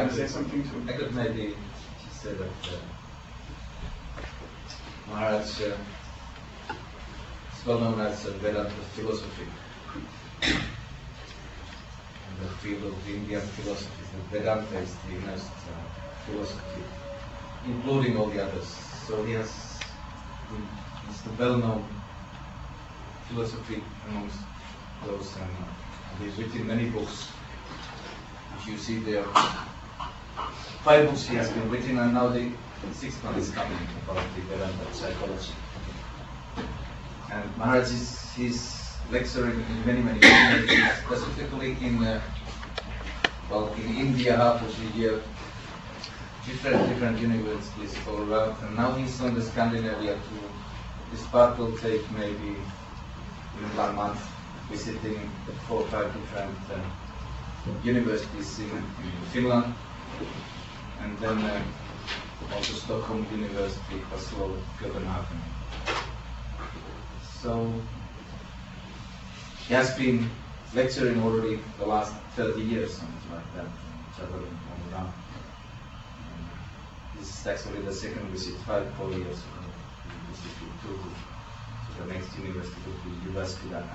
to say something too? I could maybe just say that Maharaj is well known as Vedanta philosophy. In the field of the Indian philosophy, the Vedanta is the innermost philosophy, including all the others. So he's the well-known philosophy amongst those, and he's written many books. If you see there, 5 books he has been written, and now the 6th one is coming about the Vedanta psychology. And Maharaj he's lecturing in many universities, specifically in India, half of the year, different universities all around. And now he's on the Scandinavia tour. This part will take maybe in 1 month, visiting 4 or 5 different universities in Finland, and then also Stockholm University, Oslo, Copenhagen. So he has been lecturing already the last 30 years, something like that, traveling all around. This is actually the 2nd visit, 4 years ago. We visited Turku. So the next university would be West.Phil.Compared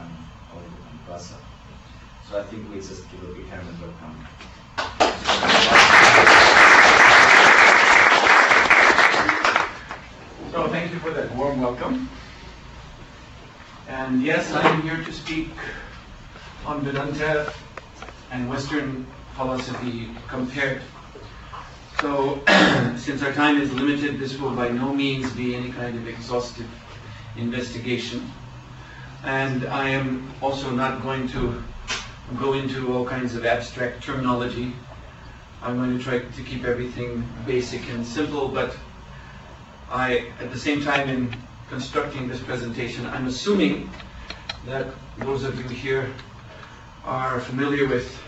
and Vasa. So I think we just give a big hand and welcome. So thank you for that warm welcome. And yes, I'm here to speak on Vedanta and Western philosophy compared. So since our time is limited, this will by no means be any kind of exhaustive investigation. And I am also not going to go into all kinds of abstract terminology. I'm going to try to keep everything basic and simple, but at the same time in constructing this presentation, I'm assuming that those of you here are familiar with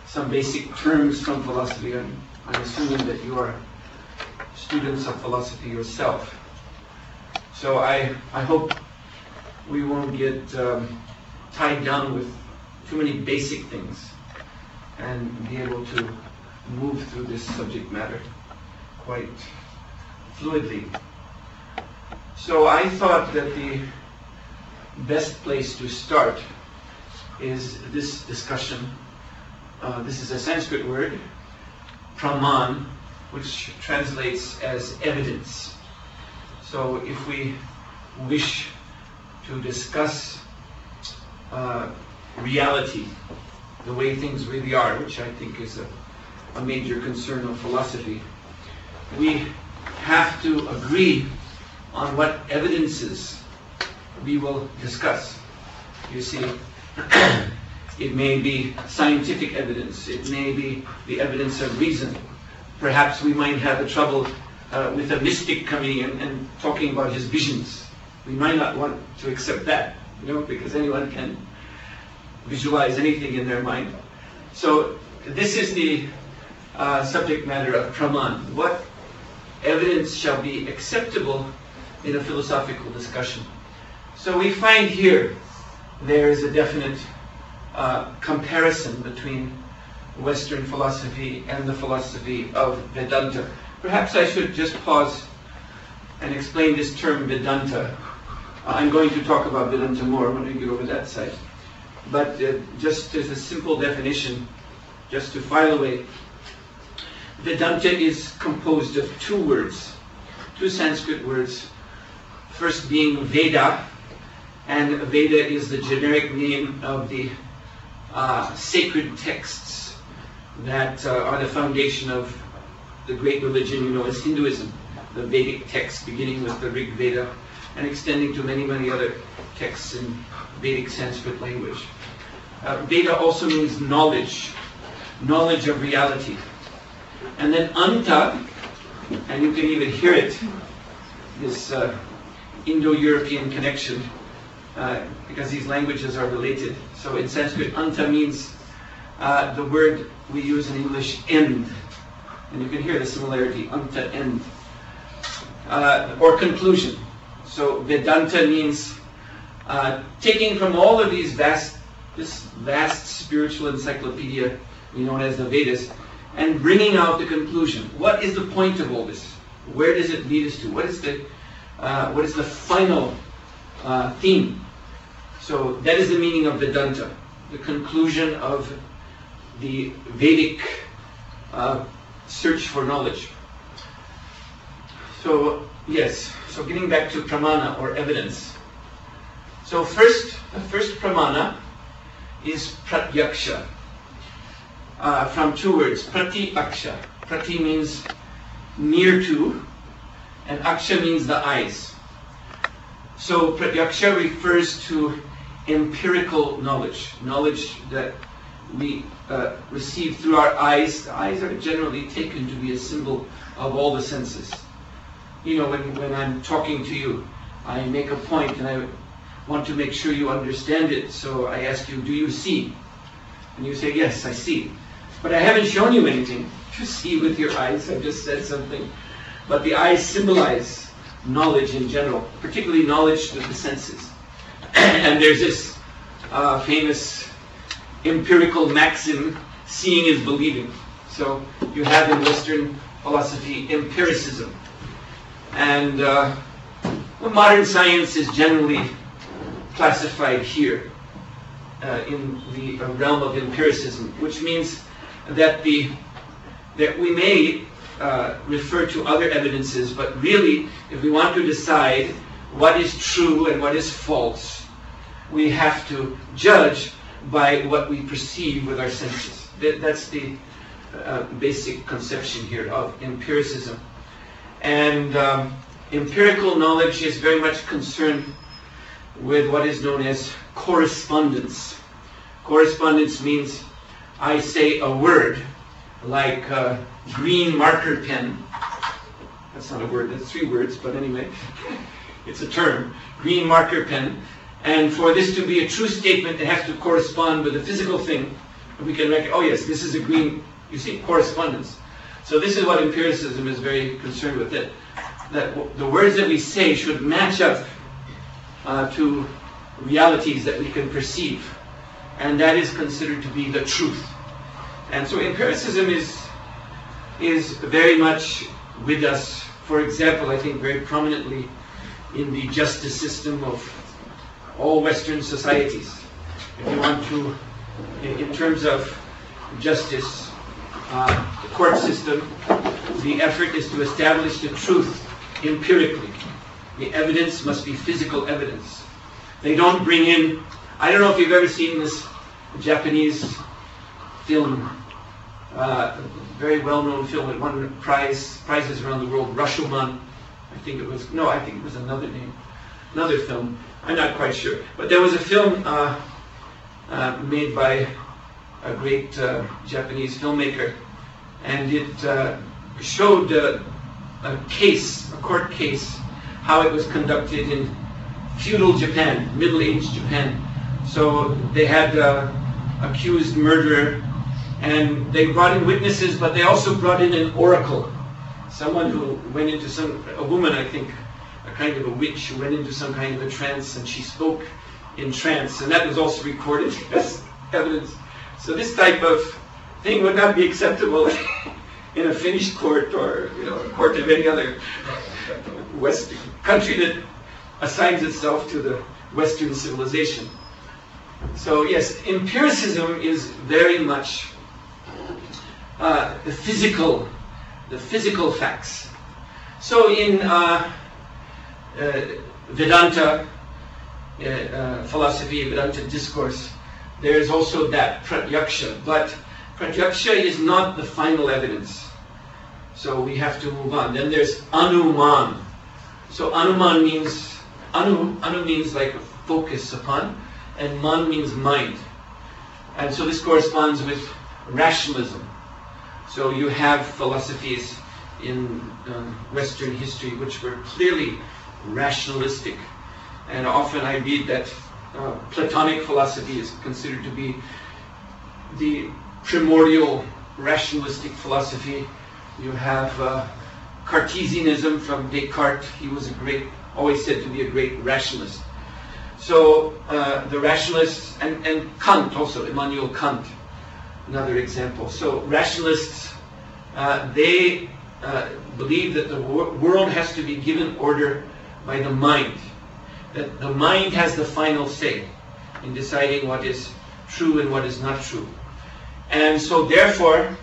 some basic terms from philosophy. I'm assuming that you are students of philosophy yourself. So I hope we won't get tied down with too many basic things and be able to move through this subject matter quite fluidly. So I thought that the best place to start is this discussion. This is a Sanskrit word, praman, which translates as evidence. So if we wish to discuss reality, the way things really are, which I think is a major concern of philosophy, we have to agree on what evidences we will discuss. You see, it may be scientific evidence, it may be the evidence of reason. Perhaps we might have a trouble with a mystic coming in and talking about his visions. We might not want to accept that, because anyone can visualize anything in their mind. So this is the subject matter of praman. What evidence shall be acceptable in a philosophical discussion? So we find here there is a definite comparison between Western philosophy and the philosophy of Vedanta. Perhaps I should just pause and explain this term Vedanta. I'm going to talk about Vedanta more when we get over that side. But just as a simple definition, just to file away, Vedanta is composed of 2 words, 2 Sanskrit words. First being Veda, and Veda is the generic name of the sacred texts that are the foundation of the great religion you know as Hinduism. The Vedic texts beginning with the Rig Veda and extending to many, many other texts in Vedic Sanskrit language. Veda also means knowledge, knowledge of reality. And then Anta, and you can even hear it, this Indo-European connection, because these languages are related. So in Sanskrit, Anta means the word we use in English, end. And you can hear the similarity, Anta, end. Or conclusion. So Vedanta means taking from all of this vast spiritual encyclopedia we know as the Vedas, and bringing out the conclusion. What is the point of all this? Where does it lead us to? What is the final theme? So that is the meaning of Vedanta, the conclusion of the Vedic search for knowledge. So yes, so getting back to pramana or evidence. So the first pramana is pratyaksha, from two words, prati aksha. Prati means near to, and aksha means the eyes. So pratyaksha refers to empirical knowledge, knowledge that we receive through our eyes. The eyes are generally taken to be a symbol of all the senses. You know, when I'm talking to you, I make a point and I want to make sure you understand it. So I ask you, do you see? And you say, yes, I see. But I haven't shown you anything to see with your eyes. I just said something. But the eyes symbolize knowledge in general, particularly knowledge through the senses. And there's this famous empirical maxim, seeing is believing. So you have in Western philosophy empiricism. And modern science is generally classified here in the realm of empiricism, which means that we may refer to other evidences, but really, if we want to decide what is true and what is false, we have to judge by what we perceive with our senses. That's the basic conception here of empiricism. And empirical knowledge is very much concerned with what is known as correspondence. Correspondence means I say a word like green marker pen. That's not a word, that's three words, but anyway, it's a term, green marker pen. And for this to be a true statement, it has to correspond with a physical thing. We can recognize, oh yes, this is a green, you see, correspondence. So this is what empiricism is very concerned with, that the words that we say should match up to realities that we can perceive. And that is considered to be the truth. And so empiricism is very much with us. For example, I think very prominently in the justice system of all Western societies. If you want to, in terms of justice, the court system, the effort is to establish the truth empirically. The evidence must be physical evidence. They don't bring in, I don't know if you've ever seen this Japanese film, very well-known film that won prizes around the world, Rashomon. I think it was another name, another film. I'm not quite sure. But there was a film made by a great Japanese filmmaker, and it showed a court case, how it was conducted in feudal Japan, Middle-aged Japan. So they had accused murderer, and they brought in witnesses, but they also brought in an oracle, someone who went into a woman, I think, a kind of a witch who went into some kind of a trance, and she spoke in trance, and that was also recorded as evidence. So this type of thing would not be acceptable in a Finnish court or a court of any other Western country that assigns itself to the Western civilization. So yes, empiricism is very much the physical facts. So in Vedanta philosophy, Vedanta discourse, there is also that pratyaksha, but pratyaksha is not the final evidence. So we have to move on. Then there's anuman. So anuman means anu means like a focus upon, and man means mind. And so this corresponds with rationalism. So you have philosophies in Western history which were clearly rationalistic. And often I read that Platonic philosophy is considered to be the primordial rationalistic philosophy. You have Cartesianism from Descartes. He was always said to be a great rationalist. So the rationalists, and Kant also, Immanuel Kant, another example. So rationalists they believe that the world has to be given order by the mind. That the mind has the final say in deciding what is true and what is not true. And so therefore,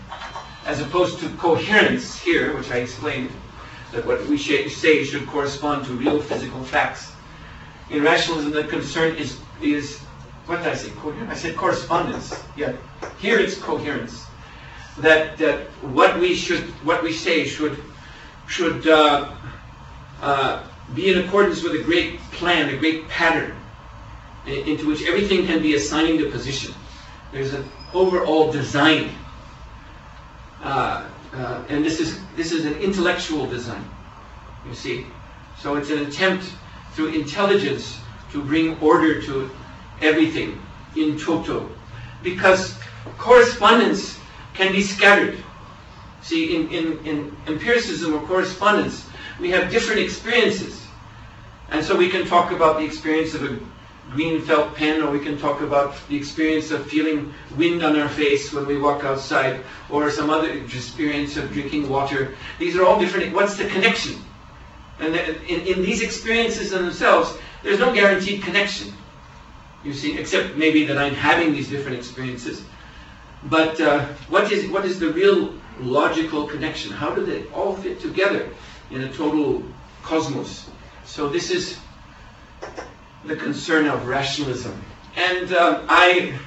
as opposed to coherence here, which I explained, that what we say should correspond to real physical facts. In rationalism, the concern is what did I say? Coherence? I said correspondence. Yeah. Here it's coherence. That what we say should be in accordance with a great plan, a great pattern, into which everything can be assigned a position. There's an overall design. And this is an intellectual design, you see. So it's an attempt through intelligence to bring order to everything in toto. Because correspondence can be scattered. See, in empiricism or correspondence, we have different experiences. And so we can talk about the experience of a green felt pen, or we can talk about the experience of feeling wind on our face when we walk outside, or some other experience of drinking water. These are all different. What's the connection? And in these experiences in themselves, there's no guaranteed connection, you see, except maybe that I'm having these different experiences. But what is the real logical connection? How do they all fit together in a total cosmos? So this is the concern of rationalism. And I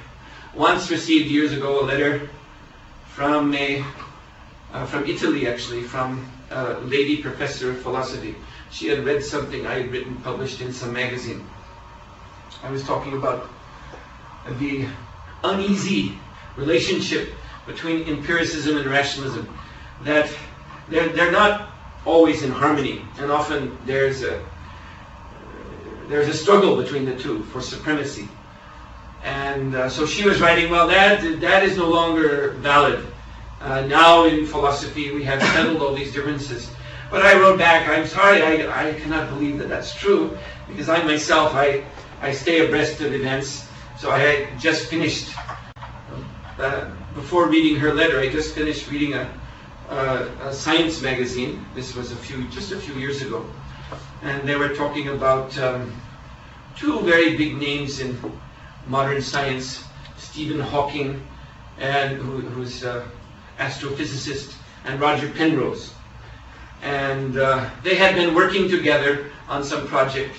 once received years ago a letter from Italy, actually, from a lady professor of philosophy. She had read something I had written, published in some magazine. I was talking about the uneasy relationship between empiricism and rationalism, that they're not always in harmony, and often there's a struggle between the two for supremacy. And so she was writing, well, that is no longer valid. Now in philosophy we have settled all these differences. But I wrote back, I'm sorry, I cannot believe that that's true, because I myself, I stay abreast of events. So I had just finished, before reading her letter, I just finished reading a science magazine. This was just a few years ago. And they were talking about two very big names in modern science, Stephen Hawking, and who's astrophysicist, and Roger Penrose. And they had been working together on some project,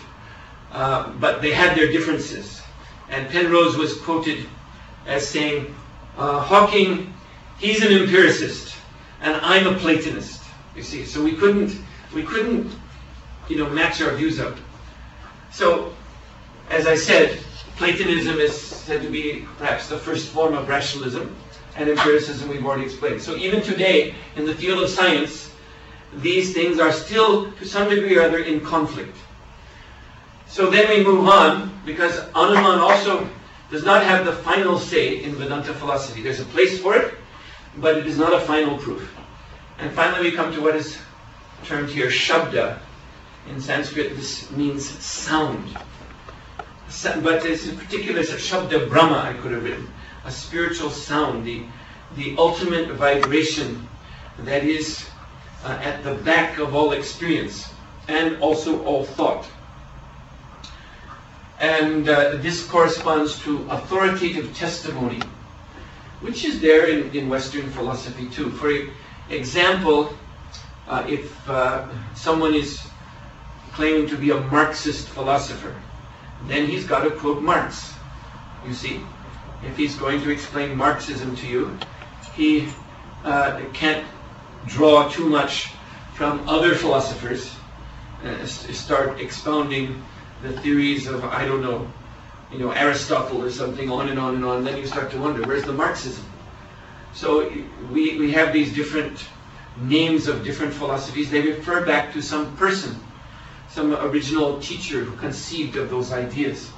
but they had their differences. And Penrose was quoted as saying, Hawking, he's an empiricist, and I'm a Platonist. You see, so we couldn't match our views up. So, as I said, Platonism is said to be perhaps the first form of rationalism, and empiricism we've already explained. So even today, in the field of science, these things are still, to some degree or other, in conflict. So then we move on, because Hanuman also does not have the final say in Vedanta philosophy. There's a place for it, but it is not a final proof. And finally we come to what is termed here Shabda. In Sanskrit this means sound. But there's in particular Shabda Brahma I could have written. A spiritual sound, the ultimate vibration that is at the back of all experience and also all thought. And this corresponds to authoritative testimony, which is there in Western philosophy too. For example, if someone is claiming to be a Marxist philosopher, then he's got to quote Marx, you see. If he's going to explain Marxism to you, he can't draw too much from other philosophers, start expounding the theories of, I don't know, Aristotle or something, on and on and on. Then you start to wonder, where's the Marxism? So we have these different names of different philosophies. They refer back to some person, some original teacher who conceived of those ideas.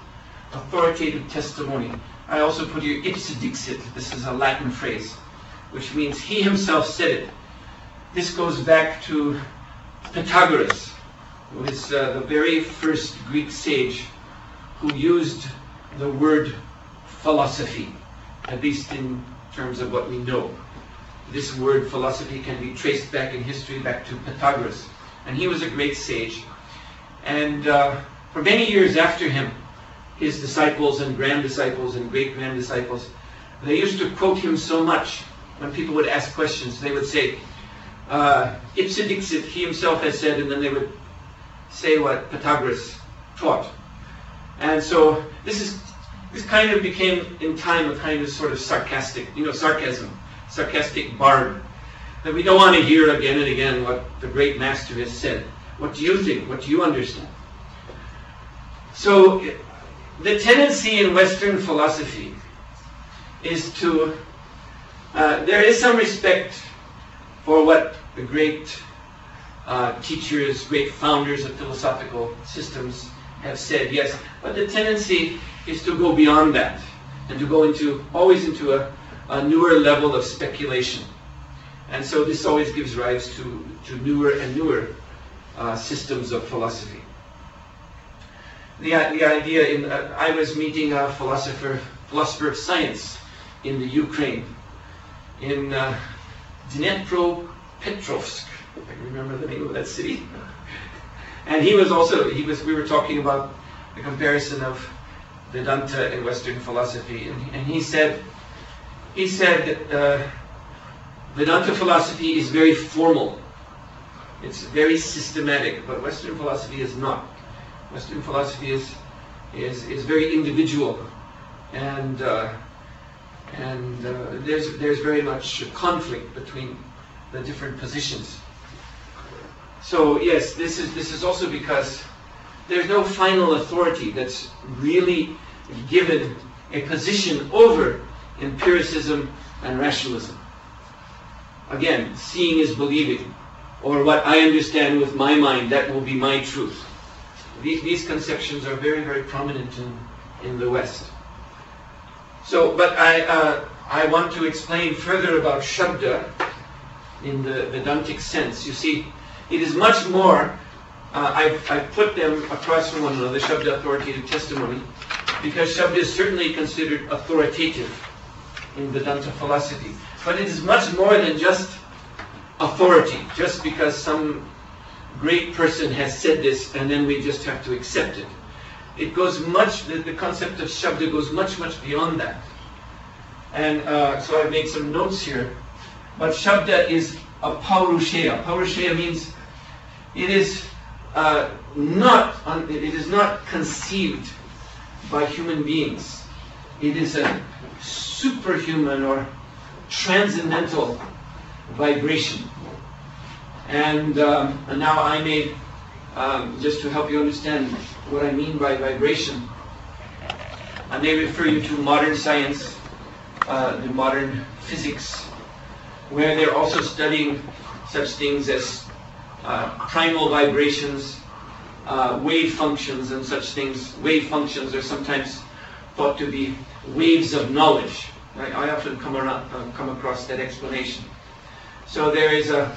Authoritative testimony. I also put here ipse dixit. This is a Latin phrase, which means he himself said it. This goes back to Pythagoras, who is the very first Greek sage who used the word philosophy, at least in terms of what we know. this word philosophy can be traced back in history, back to Pythagoras. And he was a great sage. And for many years after him, his disciples and grand-disciples and great-grand-disciples, they used to quote him so much. When people would ask questions, they would say, ipse dixit, he himself has said, and then they would say what Pythagoras taught. And so this kind of became, in time, a kind of sort of sarcastic, sarcastic barb, that we don't want to hear again and again what the great master has said. What do you think? What do you understand? So the tendency in Western philosophy is to, there is some respect for what the great teachers, great founders of philosophical systems have said, yes, but the tendency is to go beyond that and to go always into a newer level of speculation. And so this always gives rise to newer and newer systems of philosophy. The idea I was meeting a philosopher of science in the Ukraine, in Dnepropetrovsk, if I can remember the name of that city. And we were talking about the comparison of Vedanta and Western philosophy, and he said that Vedanta philosophy is very formal. It's very systematic, but Western philosophy is not. Western philosophy is very individual, and there's very much conflict between the different positions. So yes, this is also because there's no final authority that's really given a position over empiricism and rationalism. Again, seeing is believing, or what I understand with my mind, that will be my truth. These conceptions are very, very prominent in the West. So, but I want to explain further about Shabda in the Vedantic sense. You see, it is much more, I've put them across from one another, Shabda, authoritative testimony, because Shabda is certainly considered authoritative in Vedanta philosophy. But it is much more than just authority, just because some great person has said this and then we just have to accept it. It goes the concept of Shabda goes much, much beyond that. And so I've made some notes here. But Shabda is a Paurusheya. Paurusheya means it is not conceived by human beings. It is a superhuman or transcendental vibration. And now I may, just to help you understand what I mean by vibration, I may refer you to modern science, the modern physics, where they're also studying such things as primal vibrations, wave functions and such things. Wave functions are sometimes thought to be waves of knowledge. I often come across that explanation. So there is a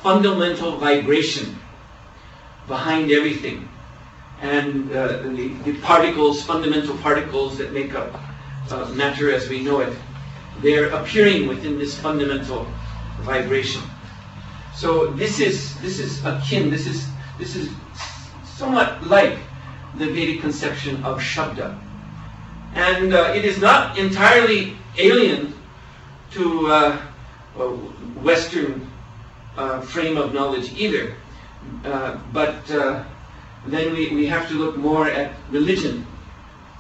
fundamental vibration behind everything. And the particles, fundamental particles that make up matter as we know it, they're appearing within this fundamental vibration. So this is akin, this is somewhat like the Vedic conception of Shabda. And it is not entirely alien to Western frame of knowledge either. But then we have to look more at religion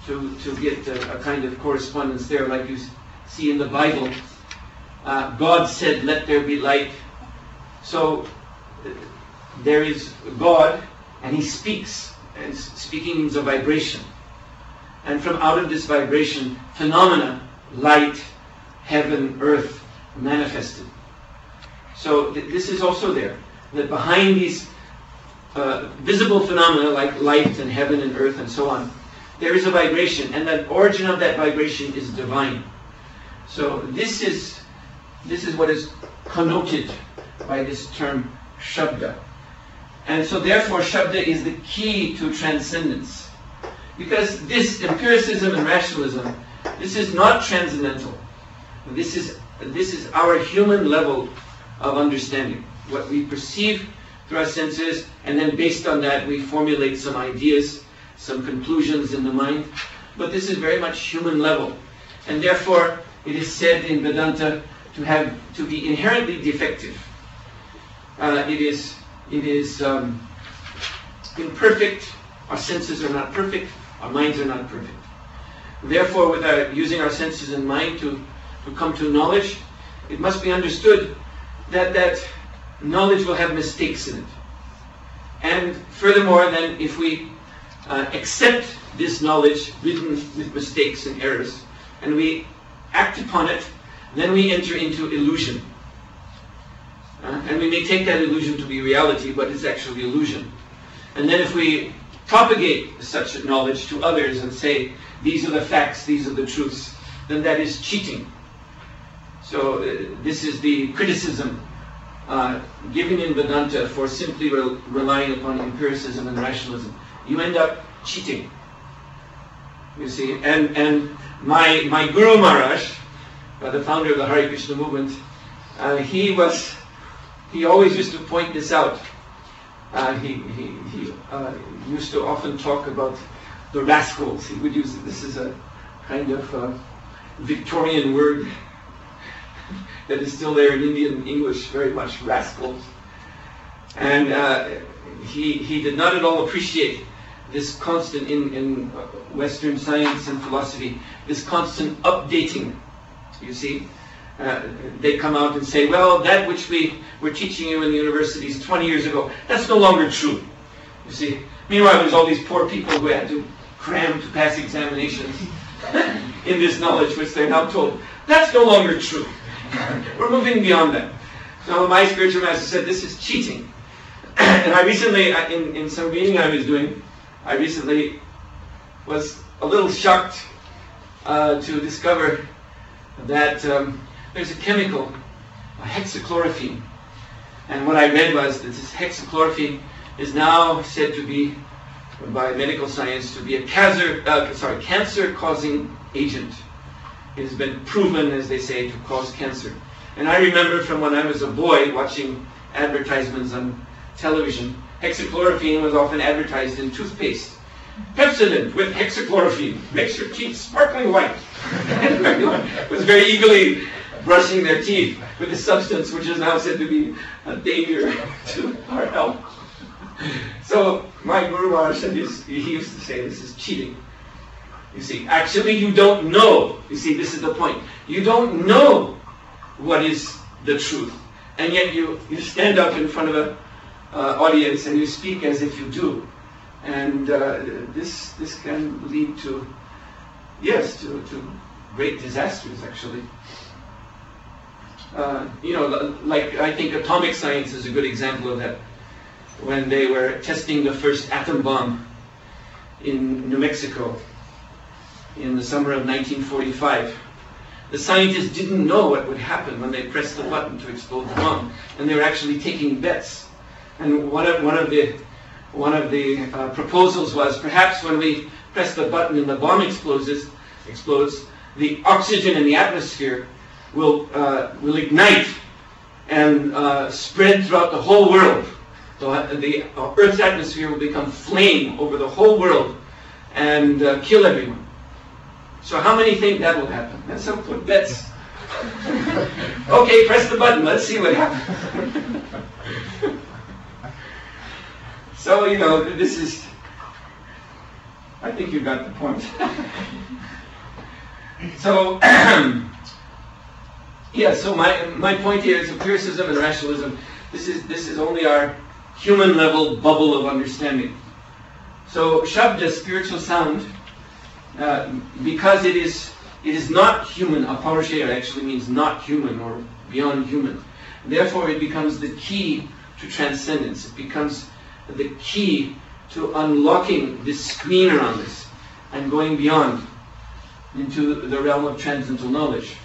to get a kind of correspondence there, like you see in the Bible. God said, "Let there be light." So there is God, and He speaks, and speaking means a vibration. And from out of this vibration, phenomena, light, heaven, earth, manifested. So this is also there, that behind these visible phenomena like light and heaven and earth and so on, there is a vibration, and the origin of that vibration is divine. So this is what is connoted by this term Shabda. And so therefore Shabda is the key to transcendence. Because this empiricism and rationalism, this is not transcendental. This is our human level of understanding. What we perceive through our senses, and then based on that we formulate some ideas, some conclusions in the mind. But this is very much human level. And therefore it is said in Vedanta to be inherently defective. It is imperfect. Our senses are not perfect. Our minds are not perfect. Therefore, without using our senses and mind to come to knowledge, it must be understood that knowledge will have mistakes in it. And furthermore, then, if we accept this knowledge written with mistakes and errors, and we act upon it, then we enter into illusion. And we may take that illusion to be reality, but it's actually illusion. And then if we propagate such knowledge to others and say, these are the facts, these are the truths, then that is cheating. So this is the criticism given in Vedanta for simply relying upon empiricism and rationalism. You end up cheating. You see, and my Guru Maharaj, the founder of the Hare Krishna movement, he always used to point this out. He used to often talk about the rascals. He would use this is a kind of Victorian word that is still there in Indian English, very much, rascals. And he did not at all appreciate this constant, in Western science and philosophy, this constant updating. You see, they come out and say, well, that which we were teaching you in the universities 20 years ago, that's no longer true. You see, meanwhile, there's all these poor people who had to cram to pass examinations in this knowledge, which they're now told, that's no longer true. We're moving beyond that. So my spiritual master said, this is cheating. And I recently, in some reading I was doing, I recently was a little shocked to discover that there's a chemical, a hexachlorophene. And what I read was that this hexachlorophene is now said to be, by medical science, to be a cancer-causing agent. It has been proven, as they say, to cause cancer. And I remember from when I was a boy watching advertisements on television, hexachlorophene was often advertised in toothpaste. Pepsodent with hexachlorophene makes your teeth sparkling white. And everyone was very eagerly brushing their teeth with a substance which is now said to be a danger to our health. So my Guru Maharaj said he used to say this is cheating. You see, actually you don't know. You see, this is the point. You don't know what is the truth. And yet you stand up in front of an audience and you speak as if you do. And this can lead to, yes, to great disasters, actually. Like I think atomic science is a good example of that. When they were testing the first atom bomb in New Mexico in the summer of 1945, the scientists didn't know what would happen when they pressed the button to explode the bomb, and they were actually taking bets. And one of the proposals was, perhaps when we press the button and the bomb explodes, the oxygen in the atmosphere will ignite and spread throughout the whole world. The Earth's atmosphere will become flame over the whole world and kill everyone. So how many think that will happen? And some put bets. Okay, press the button. Let's see what happens. So, this is... I think you got the point. So, so my point here is empiricism and rationalism. This is only our human level bubble of understanding. So Shabda, spiritual sound, because it is not human, Aparushaya actually means not human or beyond human. Therefore it becomes the key to transcendence. It becomes the key to unlocking this screen around us and going beyond into the realm of transcendental knowledge.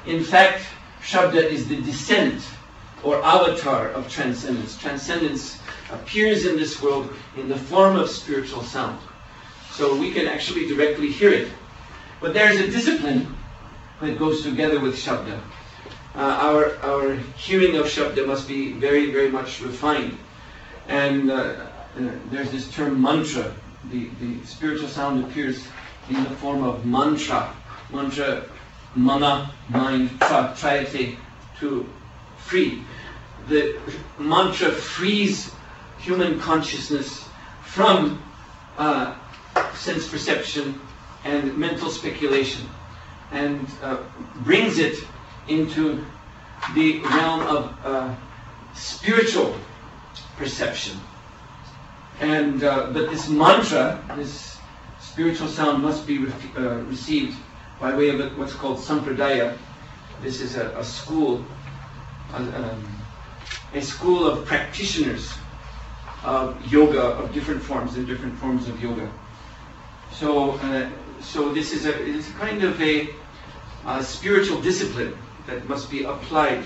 In fact, Shabda is the descent or avatar of transcendence. Transcendence appears in this world in the form of spiritual sound. So we can actually directly hear it. But there's a discipline that goes together with Shabda. Our hearing of Shabda must be very, very much refined. And there's this term mantra. The spiritual sound appears in the form of mantra. Mantra, mana, mind, trayate, to free. The mantra frees human consciousness from sense perception and mental speculation, and brings it into the realm of spiritual perception. And but this mantra, this spiritual sound, must be received by way of what's called sampradaya. This is a school, a school of practitioners of yoga of different forms and different forms of yoga. So this is it's a kind of a spiritual discipline that must be applied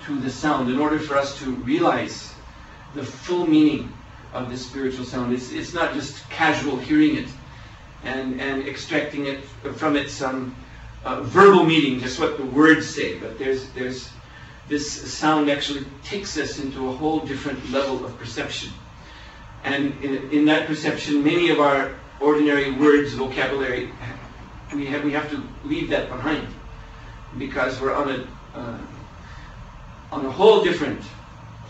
to the sound in order for us to realize the full meaning of the spiritual sound. It's not just casual hearing it and extracting it from its verbal meaning, just what the words say. But there's this sound actually takes us into a whole different level of perception. And in that perception, many of our ordinary words, vocabulary, we have to leave that behind, because we're on a whole different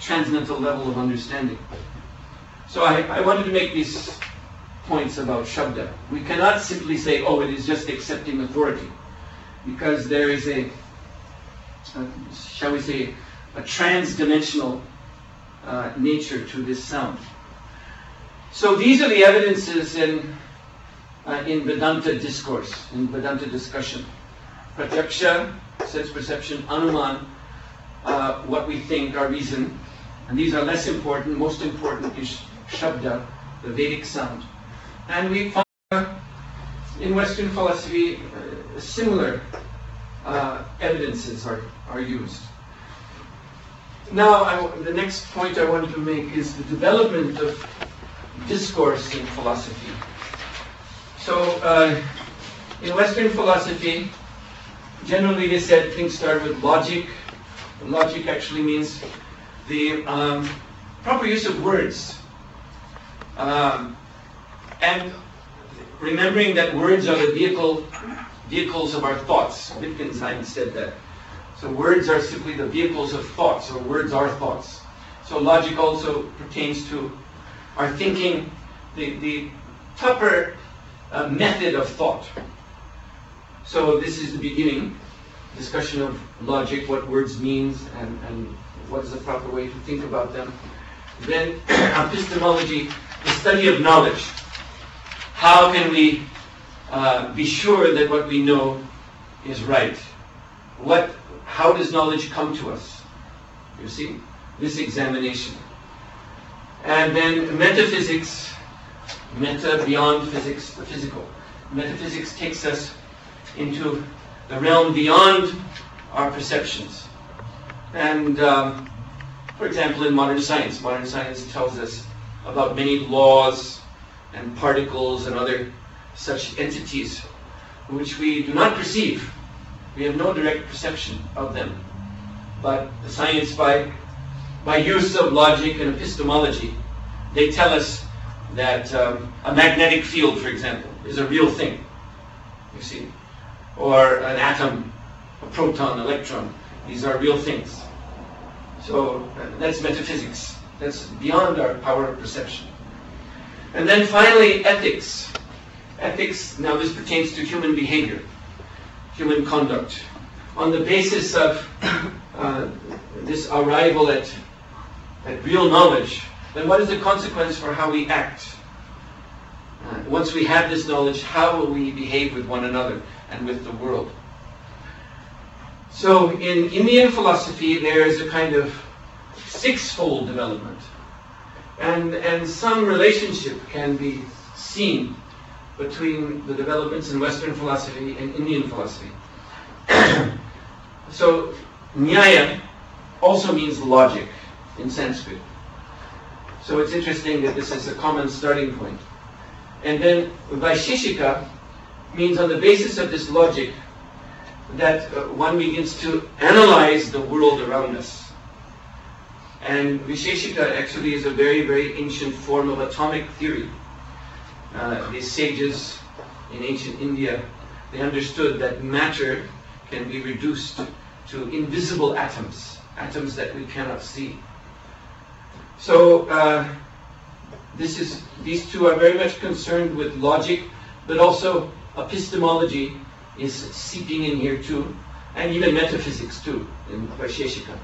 transcendental level of understanding. So I wanted to make these points about Shabda. We cannot simply say, oh, it is just accepting authority, because there is shall we say, a trans-dimensional nature to this sound. So these are the evidences in Vedanta discourse, in Vedanta discussion. Pratyaksha, sense perception; anuman, what we think, our reason. And these are less important. Most important is Shabda, the Vedic sound. And we find in Western philosophy similar evidences are used. Now, the next point I wanted to make is the development of discourse in philosophy. So, in Western philosophy, generally they said things start with logic. Logic actually means the proper use of words. And remembering that words are the vehicles of our thoughts. Wittgenstein said that. So words are simply the vehicles of thoughts, or words are thoughts. So logic also pertains to our thinking, the proper method of thought. So this is the beginning, discussion of logic, what words means, and what is the proper way to think about them. Then epistemology, the study of knowledge. How can we be sure that what we know is right? How does knowledge come to us? You see, this examination. And then metaphysics, meta, beyond physics, the physical. Metaphysics takes us into the realm beyond our perceptions. And for example, in modern science tells us about many laws and particles and other such entities which we do not perceive. We have no direct perception of them. But the science, by use of logic and epistemology, they tell us that a magnetic field, for example, is a real thing. You see, or an atom, a proton, electron. These are real things. So that's metaphysics. That's beyond our power of perception. And then finally, ethics. Ethics, now this pertains to human behavior, human conduct. On the basis of this arrival at real knowledge, then what is the consequence for how we act? Once we have this knowledge, how will we behave with one another and with the world? So in Indian philosophy, there is a kind of sixfold development. And some relationship can be seen between the developments in Western philosophy and Indian philosophy. So Nyaya also means logic in Sanskrit. So it's interesting that this is a common starting point. And then Vaisheshika means on the basis of this logic, that one begins to analyze the world around us. And Visheshika actually is a very, very ancient form of atomic theory. These sages in ancient India, they understood that matter can be reduced to invisible atoms, atoms that we cannot see. So these two are very much concerned with logic, but also epistemology is seeping in here too, and even metaphysics too, in Vaisheshika.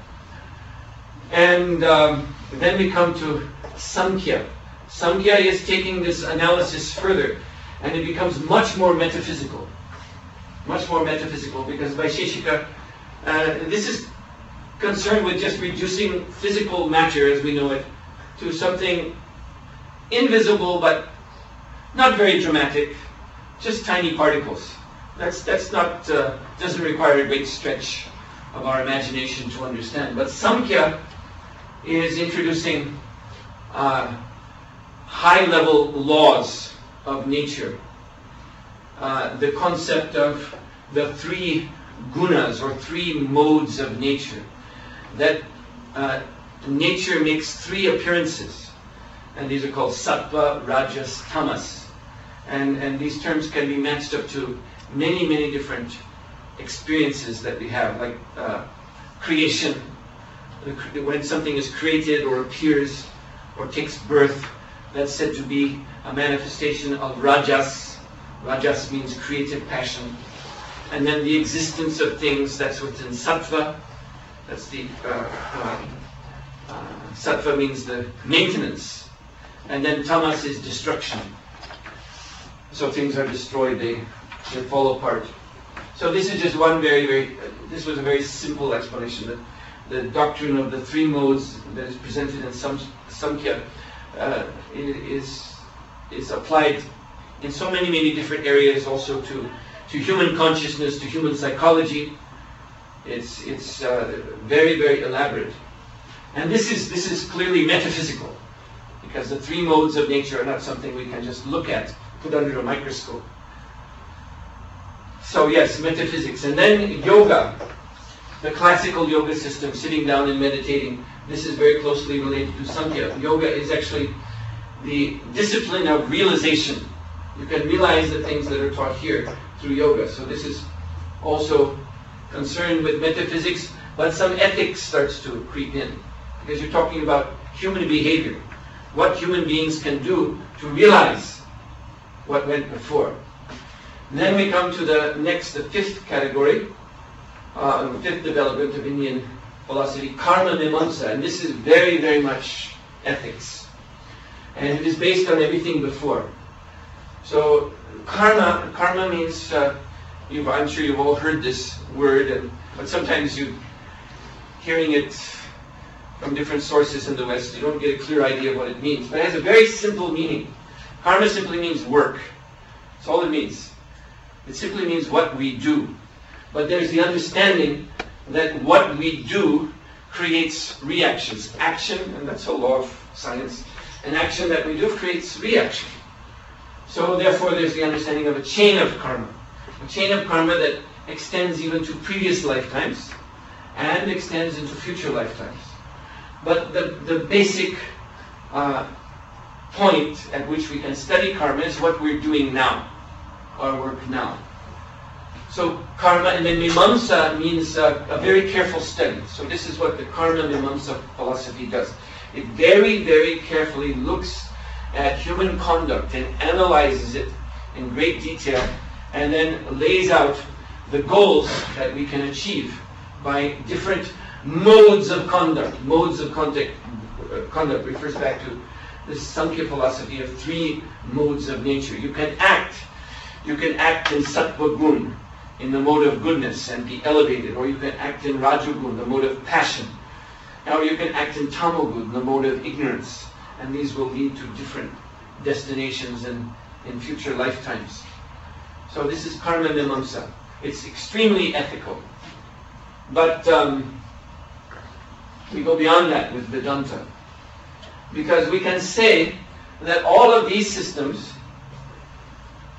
And then we come to Samkhya. Samkhya is taking this analysis further, and it becomes much more metaphysical. Much more metaphysical, because Vaisheshika, this is concerned with just reducing physical matter as we know it to something invisible but not very dramatic, just tiny particles. That's not doesn't require a great stretch of our imagination to understand. But Samkhya is introducing high-level laws of nature. The concept of the three gunas, or three modes of nature. That nature makes three appearances, and these are called sattva, rajas, tamas. And these terms can be matched up to many, many different experiences that we have, like creation. When something is created or appears or takes birth, that's said to be a manifestation of rajas. Rajas means creative passion. And then the existence of things, that's what's in sattva. That's the sattva means the maintenance. And then tamas is destruction. So things are destroyed, they fall apart. So this is just one this was a very simple explanation. The doctrine of the three modes that is presented in Samkhya is applied in so many, many different areas, also to human consciousness, to human psychology. It's very, very elaborate. And this is clearly metaphysical, because the three modes of nature are not something we can just look at, put under a microscope. So yes, metaphysics. And then yoga, the classical yoga system, sitting down and meditating. This is very closely related to Samkhya. Yoga is actually the discipline of realization. You can realize the things that are taught here through yoga. So this is also concerned with metaphysics, but some ethics starts to creep in, because you're talking about human behavior, what human beings can do to realize what went before. And then we come to the fifth category, fifth development of Indian philosophy, karma mimamsa, and this is very, very much ethics. And it is based on everything before. So karma means, I'm sure you've all heard this word, but sometimes hearing it from different sources in the West, you don't get a clear idea of what it means. But it has a very simple meaning. Karma simply means work. That's all it means. It simply means what we do. But there's the understanding that what we do creates reactions. Action, and that's a law of science, an action that we do creates reaction. So therefore there's the understanding of a chain of karma. A chain of karma that extends even to previous lifetimes and extends into future lifetimes. But the basic point at which we can study karma is what we're doing now, our work now. So karma, and then mimamsa means a very careful study. So this is what the karma mimamsa philosophy does. It very, very carefully looks at human conduct and analyzes it in great detail, and then lays out the goals that we can achieve by different modes of conduct. Modes of conduct refers back to the Samkhya philosophy of three modes of nature. You can act in sattva gun, in the mode of goodness and be elevated, or you can act in rajagun, the mode of passion, or you can act in tamogun, the mode of ignorance, and these will lead to different destinations in future lifetimes. So this is karma mimamsa. It's extremely ethical. But we go beyond that with Vedanta, because we can say that all of these systems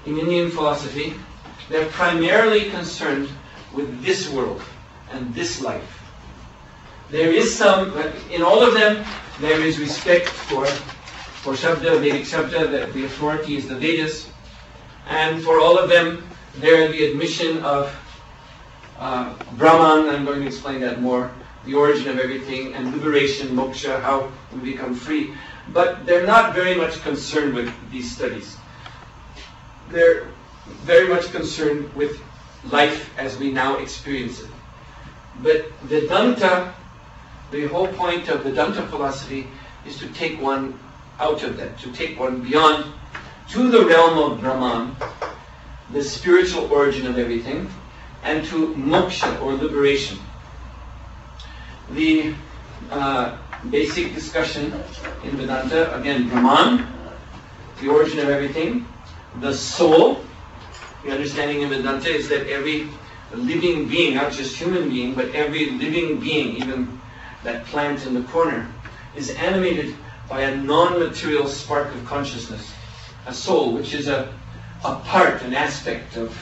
in Indian philosophy, they're primarily concerned with this world and this life. There is in all of them, there is respect for Shabda, Vedic Shabda, the authority is the Vedas. And for all of them, there is the admission of Brahman, I'm going to explain that more, the origin of everything, and liberation, moksha, how we become free. But they're not very much concerned with these studies. They're very much concerned with life as we now experience it. But Vedanta, the whole point of Vedanta philosophy is to take one out of that, to take one beyond, to the realm of Brahman, the spiritual origin of everything, and to moksha, or liberation. The basic discussion in Vedanta, again, Brahman, the origin of everything, the soul. The understanding in Vedanta is that every living being, not just human being, but every living being, even that plant in the corner, is animated by a non-material spark of consciousness, a soul, which is a part, an aspect of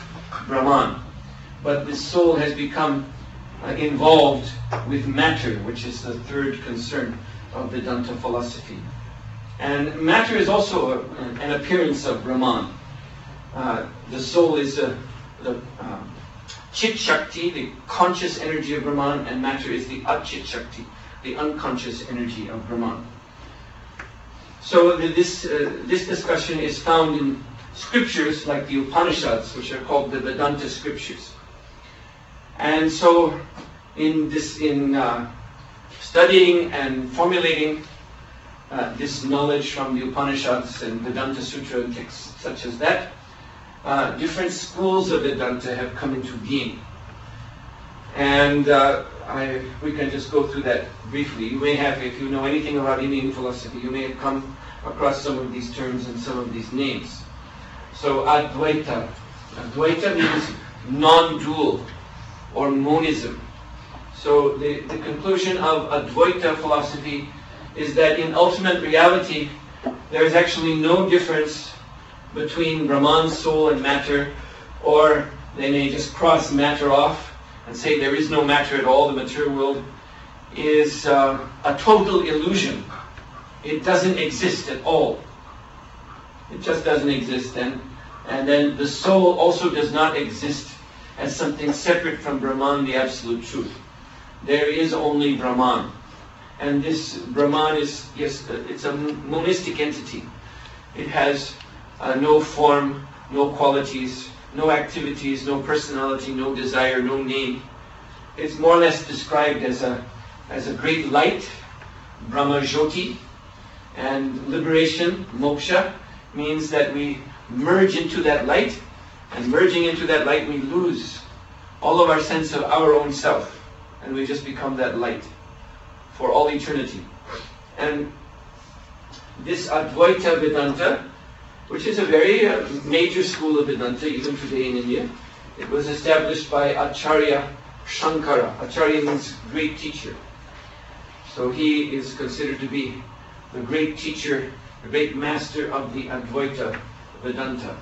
Brahman. But this soul has become involved with matter, which is the third concern of Vedanta philosophy. And matter is also an appearance of Brahman. The soul is the Chit Shakti, the conscious energy of Brahman, and matter is the Achit Shakti, the unconscious energy of Brahman. So this discussion is found in scriptures like the Upanishads, which are called the Vedanta scriptures. And so in studying and formulating this knowledge from the Upanishads and Vedanta Sutra and texts such as that, different schools of Vedanta have come into being. And we can just go through that briefly. You may have, if you know anything about Indian philosophy, you may have come across some of these terms and some of these names. So Advaita. Advaita means non-dual or monism. So the conclusion of Advaita philosophy is that in ultimate reality, there is actually no difference between Brahman's soul and matter, or they may just cross matter off and say there is no matter at all, the material world is a total illusion. It doesn't exist at all. It just doesn't exist. And then the soul also does not exist as something separate from Brahman, the absolute truth. There is only Brahman. And this Brahman is, yes, it's a monistic entity. It has no form, no qualities, no activities, no personality, no desire, no name. It's more or less described as a great light, Brahma Jyoti, and liberation, moksha, means that we merge into that light, and merging into that light we lose all of our sense of our own self, and we just become that light for all eternity. And this Advaita Vedanta, which is a very major school of Vedanta, even today in India, it was established by Acharya Shankara. Acharya means great teacher. So he is considered to be the great teacher, the great master of the Advaita Vedanta.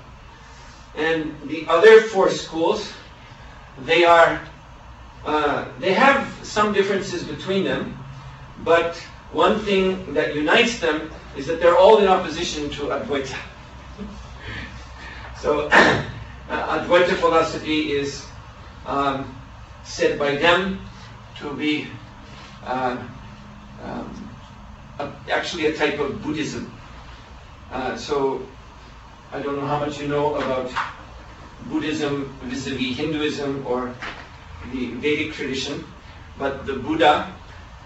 And the other four schools, they have some differences between them, but one thing that unites them is that they're all in opposition to Advaita. So Advaita philosophy is said by them to be actually a type of Buddhism. So I don't know how much you know about Buddhism vis-a-vis Hinduism or the Vedic tradition, but the Buddha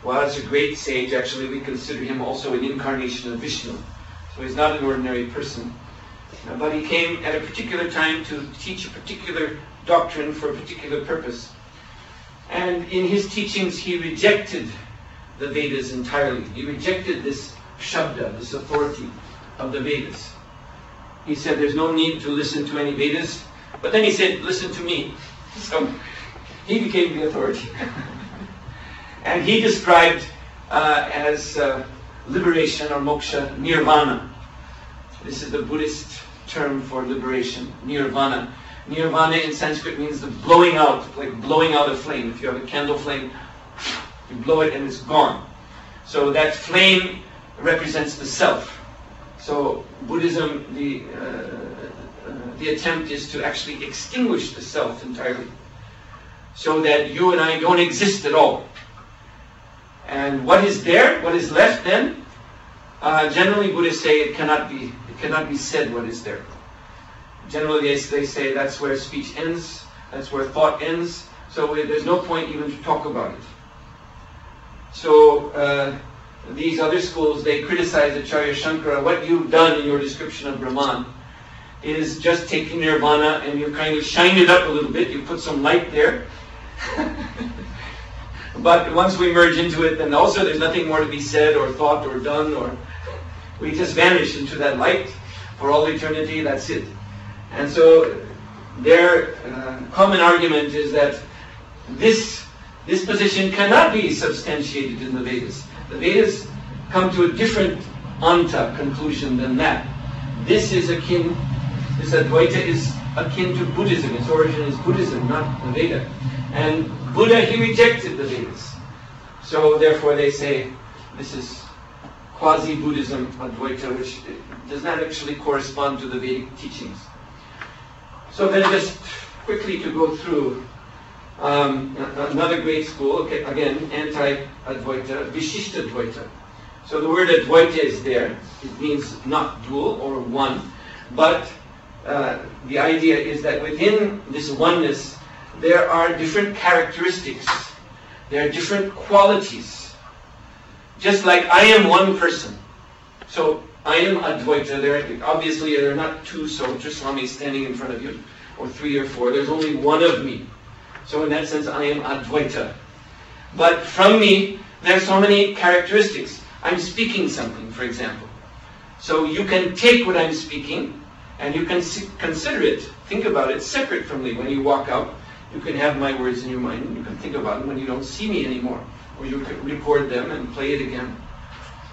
was a great sage. Actually, we consider him also an incarnation of Vishnu. So he's not an ordinary person. But he came at a particular time to teach a particular doctrine for a particular purpose. And in his teachings, he rejected the Vedas entirely. He rejected this Shabda, this authority of the Vedas. He said there's no need to listen to any Vedas. But then he said, listen to me. So he became the authority. And he described as liberation or moksha, nirvana. This is the Buddhist term for liberation, nirvana. Nirvana in Sanskrit means the blowing out, like blowing out a flame. If you have a candle flame, you blow it and it's gone. So that flame represents the self. So Buddhism, the attempt is to actually extinguish the self entirely, so that you and I don't exist at all. And what is there, what is left then? Generally, Buddhists say it cannot be said what is there. Generally, they say that's where speech ends, that's where thought ends. So there's no point even to talk about it. So these other schools, they criticize Acharya Shankara. What you've done in your description of Brahman is just taking Nirvana and you kind of shine it up a little bit. You put some light there. But once we merge into it, then also there's nothing more to be said or thought or done, or we just vanish into that light for all eternity. That's it. And so their common argument is that this position cannot be substantiated in the Vedas. The Vedas come to a different anta conclusion than that. This Advaita is akin to Buddhism. Its origin is Buddhism, not the Veda. And Buddha, he rejected the Vedas. So therefore they say this is quasi-Buddhism, Advaita, which does not actually correspond to the Vedic teachings. So then just quickly to go through another great school, okay, again, anti-Advaita, Vishishta-Advaita. So the word Advaita is there. It means not dual or one. But the idea is that within this oneness, there are different characteristics. There are different qualities. Just like I am one person. So I am Advaita. Obviously, there are not two Suhotra Swamis standing in front of you, or three or four. There's only one of me. So in that sense, I am Advaita. But from me, there are so many characteristics. I'm speaking something, for example. So you can take what I'm speaking, and you can consider it, think about it separate from me. When you walk out, you can have my words in your mind, and you can think about them when you don't see me anymore. Or you can record them and play it again.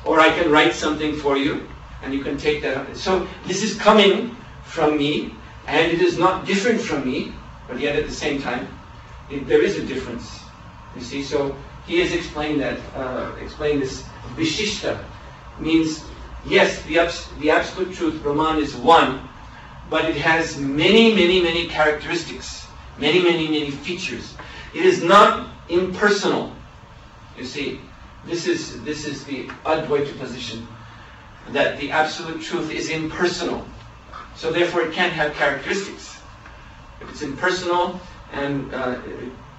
Or I can write something for you, and you can take that. So this is coming from me, and it is not different from me, but yet at the same time, there is a difference. You see, so he has explained that. Explained this. Vishishta means, yes, the absolute truth, Brahman, is one, but it has many, many, many characteristics, many, many, many features. It is not impersonal. You see, this is the Advaita position, that the absolute truth is impersonal. So therefore it can't have characteristics. If it's impersonal and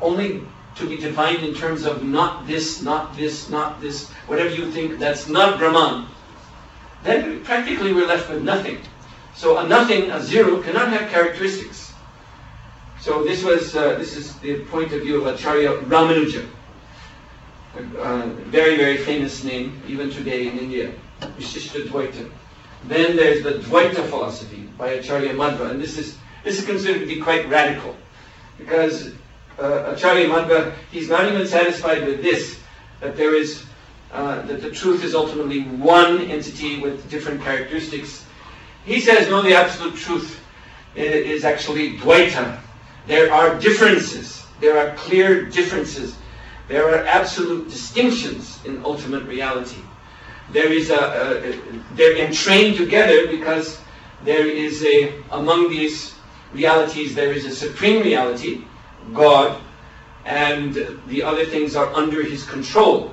only to be defined in terms of not this, not this, not this, whatever you think, that's not Brahman, then practically we're left with nothing. So a nothing, a zero, cannot have characteristics. So this is the point of view of Acharya Ramanuja. A very, very famous name, even today in India, Vishishta Dvaita. Then there's the Dvaita philosophy by Acharya Madhva, and this is considered to be quite radical, because Acharya Madhva, he's not even satisfied with this, that there is that the truth is ultimately one entity with different characteristics. He says, no, the absolute truth is actually Dvaita. There are differences. There are clear differences. There are absolute distinctions in ultimate reality. They're entrained together because there is among these realities, there is a supreme reality, God, and the other things are under his control.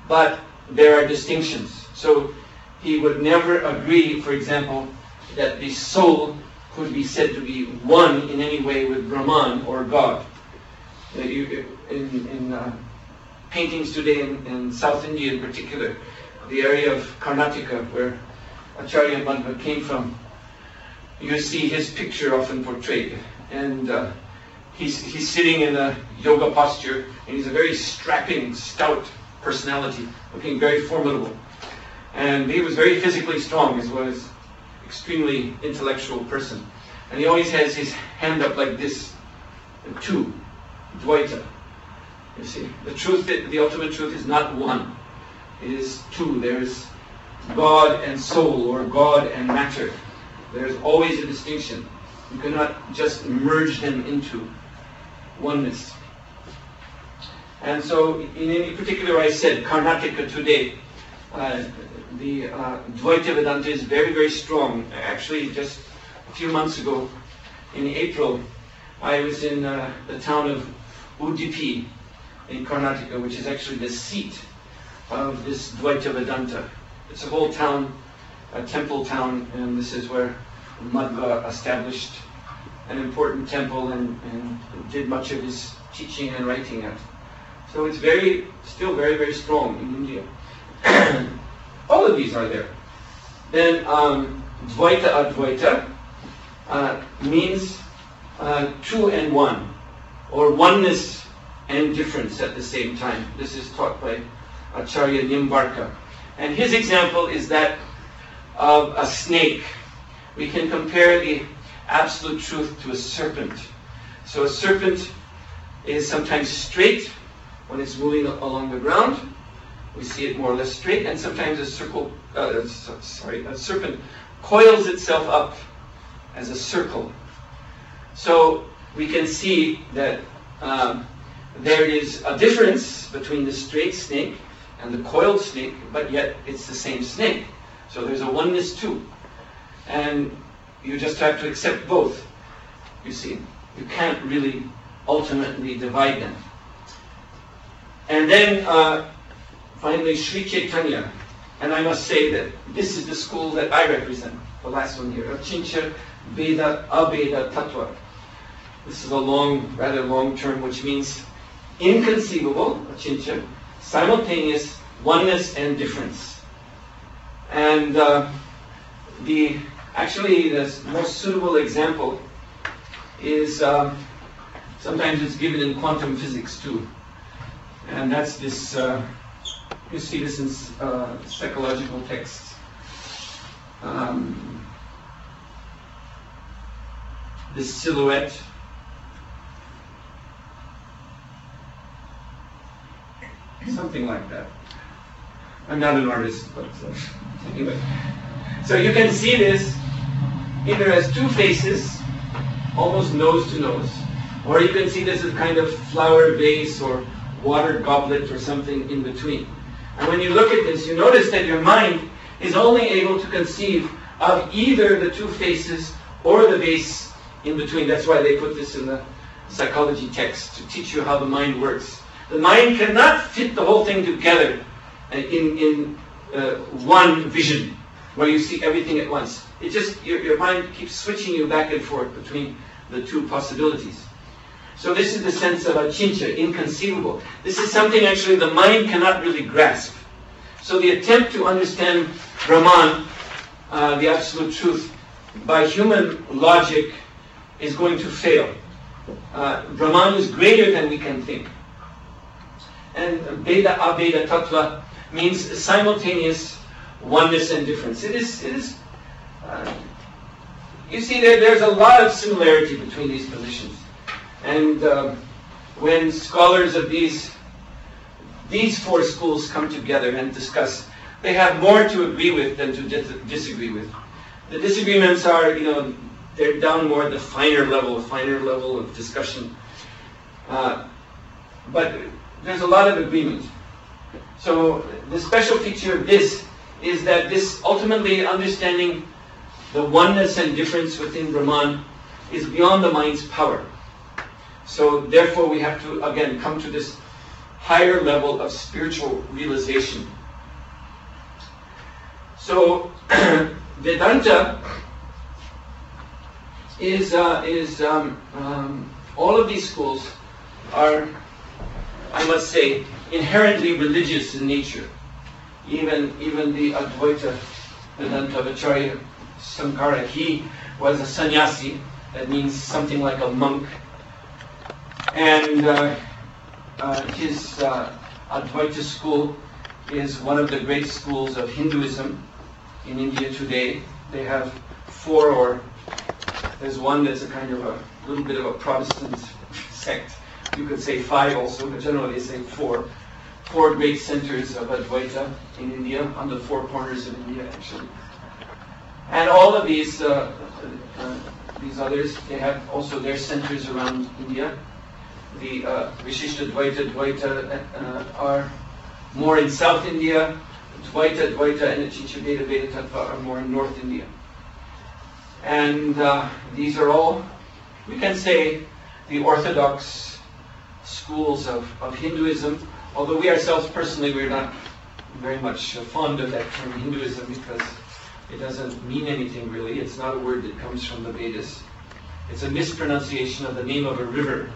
But there are distinctions. So he would never agree, for example, that the soul could be said to be one in any way with Brahman or God. In paintings today in South India in particular, the area of Karnataka where Acharya Madhva came from, you see his picture often portrayed. And he's sitting in a yoga posture, and he's a very strapping, stout personality, looking very formidable. And he was very physically strong as well as extremely intellectual person. And he always has his hand up like this, two, Dvaita. You see, the ultimate truth is not one. It is two. There is God and soul, or God and matter. There's always a distinction. You cannot just merge them into oneness. And so, in any particular, I said, Karnataka today, the Dvaita Vedanta is very, very strong. Actually, just a few months ago, in April, I was in the town of Udupi in Karnataka, which is actually the seat of this Dvaita Vedanta. It's a whole town, a temple town, and this is where Madhva established an important temple and did much of his teaching and writing at. So it's still very, very strong in India. All of these are there. Then Dvaita Advaita means two and one, or oneness and difference at the same time. This is taught by Acharya Nimbarka. And his example is that of a snake. We can compare the absolute truth to a serpent. So a serpent is sometimes straight when it's moving along the ground. We see it more or less straight, and sometimes a serpent coils itself up as a circle. So we can see that there is a difference between the straight snake and the coiled snake, but yet it's the same snake. So there's a oneness too. And you just have to accept both. You see, you can't really ultimately divide them. And then finally, Sri Chaitanya. And I must say that this is the school that I represent, the last one here, Achincha Veda Abeda Tattva. This is a rather long term, which means inconceivable, Achincha, simultaneous oneness and difference. And actually the most suitable example is sometimes it's given in quantum physics too. And that's this, you see this in psychological texts. This silhouette. Something like that. I'm not an artist, but anyway. So you can see this either as two faces, almost nose to nose, or you can see this as kind of flower vase or water goblet or something in between. And when you look at this, you notice that your mind is only able to conceive of either the two faces or the vase in between. That's why they put this in the psychology text, to teach you how the mind works. The mind cannot fit the whole thing together in one vision, where you see everything at once. It just, your mind keeps switching you back and forth between the two possibilities. So this is the sense of achincha, inconceivable. This is something actually the mind cannot really grasp. So the attempt to understand Brahman, the absolute truth, by human logic is going to fail. Brahman is greater than we can think. And Veda Abeda Tattva means simultaneous oneness and difference. It is you see, there's a lot of similarity between these positions. And when scholars of these four schools come together and discuss, they have more to agree with than to disagree with. The disagreements are, they're down more at the finer level of discussion. But there's a lot of agreement. So the special feature of this is that this ultimately understanding the oneness and difference within Brahman is beyond the mind's power. So therefore we have to, again, come to this higher level of spiritual realization. So Vedanta is all of these schools are, I must say, inherently religious in nature. Even the Advaita Vedanta of Acharya Sankara, he was a sannyasi, that means something like a monk. And his Advaita school is one of the great schools of Hinduism in India today. They have four, or there's one that's a kind of a little bit of a Protestant sect. You could say five also, but generally they say four. Four great centers of Advaita in India, on the four corners of India actually. And all of these, these others, they have also their centers around India. The Vishishta, Dvaita are more in South India. Dvaita, and Achincha Veda, Veda Tattva are more in North India. And these are all, we can say, the orthodox schools of Hinduism, although we ourselves personally, we're not very much fond of that term Hinduism because it doesn't mean anything really. It's not a word that comes from the Vedas. It's a mispronunciation of the name of a river,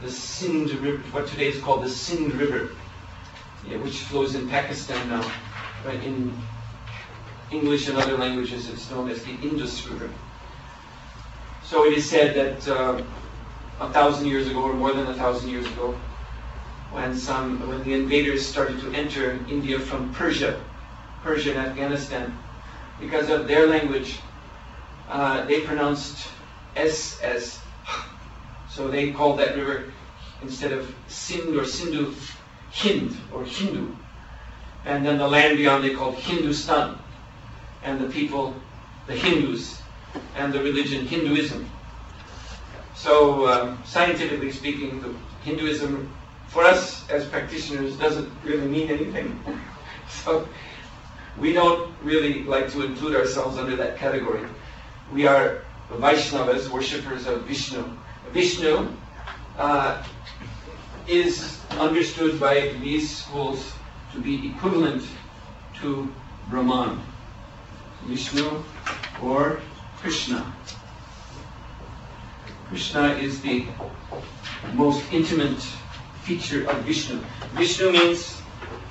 the Sindh River, what today is called the Sindh River, which flows in Pakistan now. But in English and other languages, it's known as the Indus River. So it is said that 1,000 years ago, or more than 1,000 years ago, when the invaders started to enter India from Persia and Afghanistan, because of their language, they pronounced S as H. So they called that river, instead of Sindh or Sindhu, Hind or Hindu. And then the land beyond they called Hindustan. And the people, the Hindus, and the religion Hinduism. So scientifically speaking, the Hinduism, for us as practitioners, doesn't really mean anything. So we don't really like to include ourselves under that category. We are Vaishnavas, worshippers of Vishnu. Vishnu is understood by these schools to be equivalent to Brahman. Vishnu or Krishna. Krishna is the most intimate feature of Vishnu. Vishnu means,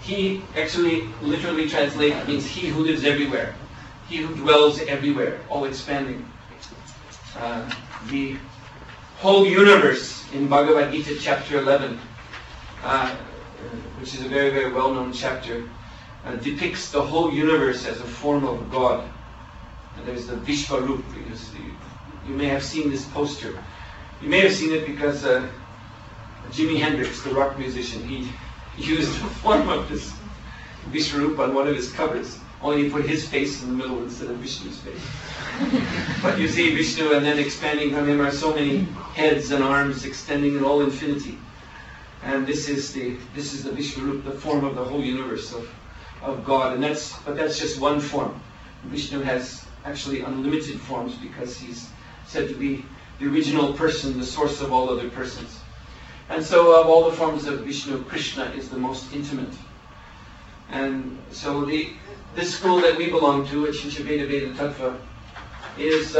he actually literally translated means he who lives everywhere. He who dwells everywhere, all expanding. The whole universe in Bhagavad Gita chapter 11, which is a very, very well-known chapter, depicts the whole universe as a form of God. And there's the Vishvarup. You may have seen this poster. You may have seen it because Jimi Hendrix, the rock musician, he used the form of this Vishvarup on one of his covers. Only he put his face in the middle instead of Vishnu's face. But you see Vishnu, and then expanding from him are so many heads and arms extending in all infinity. And this is the Vishvarup, the form of the whole universe of God. But that's just one form. Vishnu has actually unlimited forms because he's said to be the original person, the source of all other persons. And so of all the forms of Vishnu, Krishna is the most intimate. And so this school that we belong to, Achincha Veda Veda Tattva, is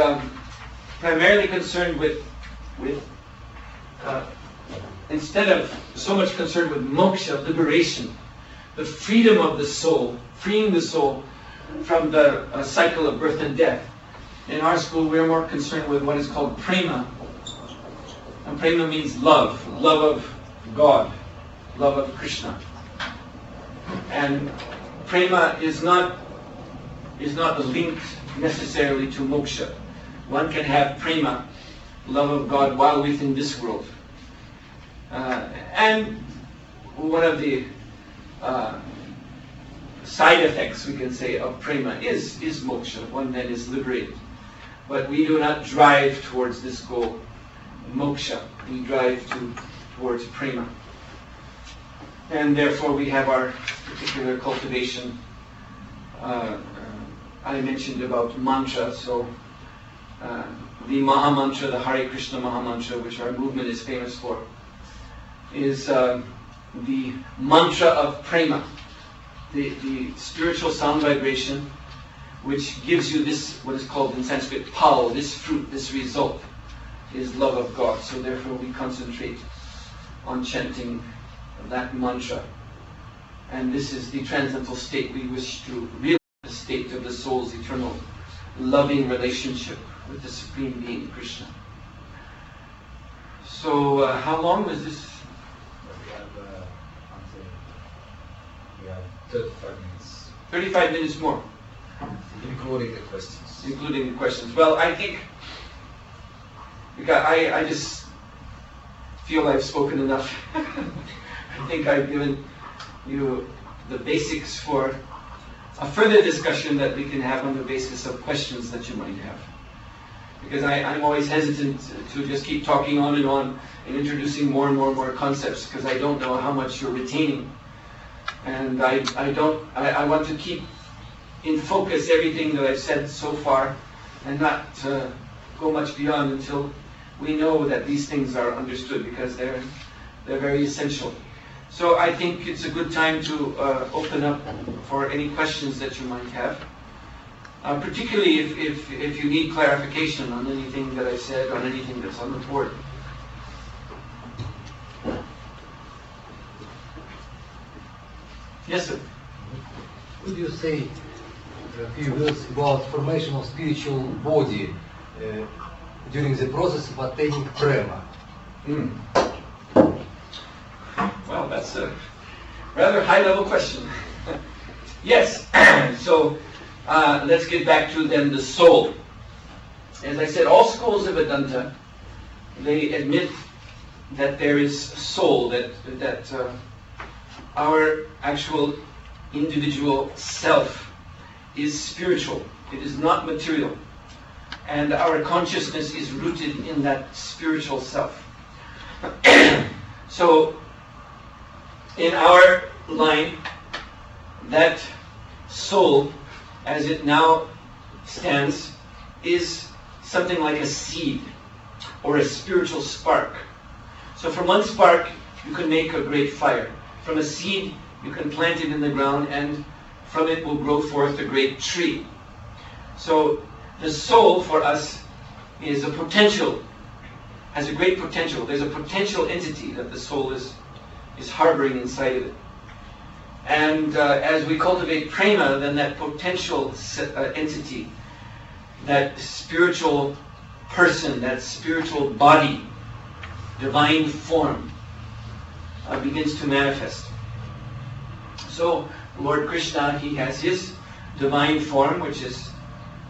primarily concerned with instead of so much concerned with moksha, liberation, the freedom of the soul, freeing the soul from the cycle of birth and death. In our school, we're more concerned with what is called prema. And prema means love of God, love of Krishna. And prema is not linked necessarily to moksha. One can have prema, love of God, while within this world. And one of the side effects, we can say, of prema is moksha, one that is liberated. But we do not drive towards this goal, moksha. We drive towards prema. And therefore we have our particular cultivation. I mentioned about mantra, so the Maha Mantra, the Hare Krishna Maha Mantra, which our movement is famous for, is the mantra of prema, the spiritual sound vibration, which gives you this, what is called in Sanskrit, pal, this fruit, this result, is love of God. So therefore we concentrate on chanting that mantra. And this is the transcendental state we wish to realize, the state of the soul's eternal loving relationship with the Supreme Being, Krishna. So how long was this? We have 35 minutes. 35 minutes more. Including the questions. Including the questions. Well, I think, because I just feel I've spoken enough. I think I've given you the basics for a further discussion that we can have on the basis of questions that you might have. because I'm always hesitant to just keep talking on and introducing more and more concepts, because I don't know how much you're retaining. And I want to keep in focus everything that I've said so far, and not go much beyond until we know that these things are understood, because they're very essential. So I think it's a good time to open up for any questions that you might have, particularly if you need clarification on anything that I said, on anything that's on the board. Yes, sir. Could you say a few words about formation of spiritual body during the process of attaining prema? Well, that's a rather high-level question. Yes. So let's get back to then the soul. As I said, all schools of Vedanta, they admit that there is soul, that our actual individual self is spiritual. It is not material. And our consciousness is rooted in that spiritual self. So, in our line, that soul, as it now stands, is something like a seed or a spiritual spark. So from one spark, you can make a great fire. From a seed, you can plant it in the ground, and from it will grow forth a great tree. So the soul for us is a potential, has a great potential. There's a potential entity that the soul is harboring inside of it. And as we cultivate prema, then that potential entity, that spiritual person, that spiritual body, divine form, begins to manifest. So Lord Krishna, he has his divine form, which is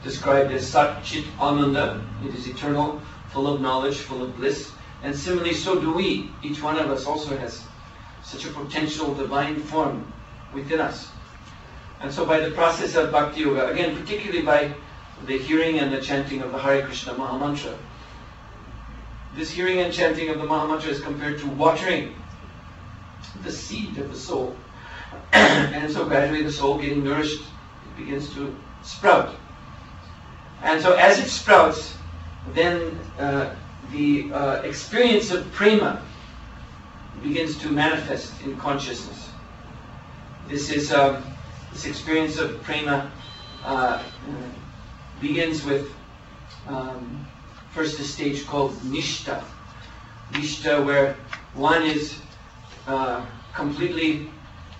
described as Sat Chit Ananda. It is eternal, full of knowledge, full of bliss. And similarly, so do we. Each one of us also has such a potential divine form within us. And so by the process of Bhakti Yoga, again, particularly by the hearing and the chanting of the Hare Krishna Mahamantra, this hearing and chanting of the Mahamantra is compared to watering the seed of the soul. And so gradually the soul, getting nourished, it begins to sprout. And so as it sprouts, then the experience of prema begins to manifest in consciousness. This experience of prema begins with first a stage called nishta. Nishta, where one is completely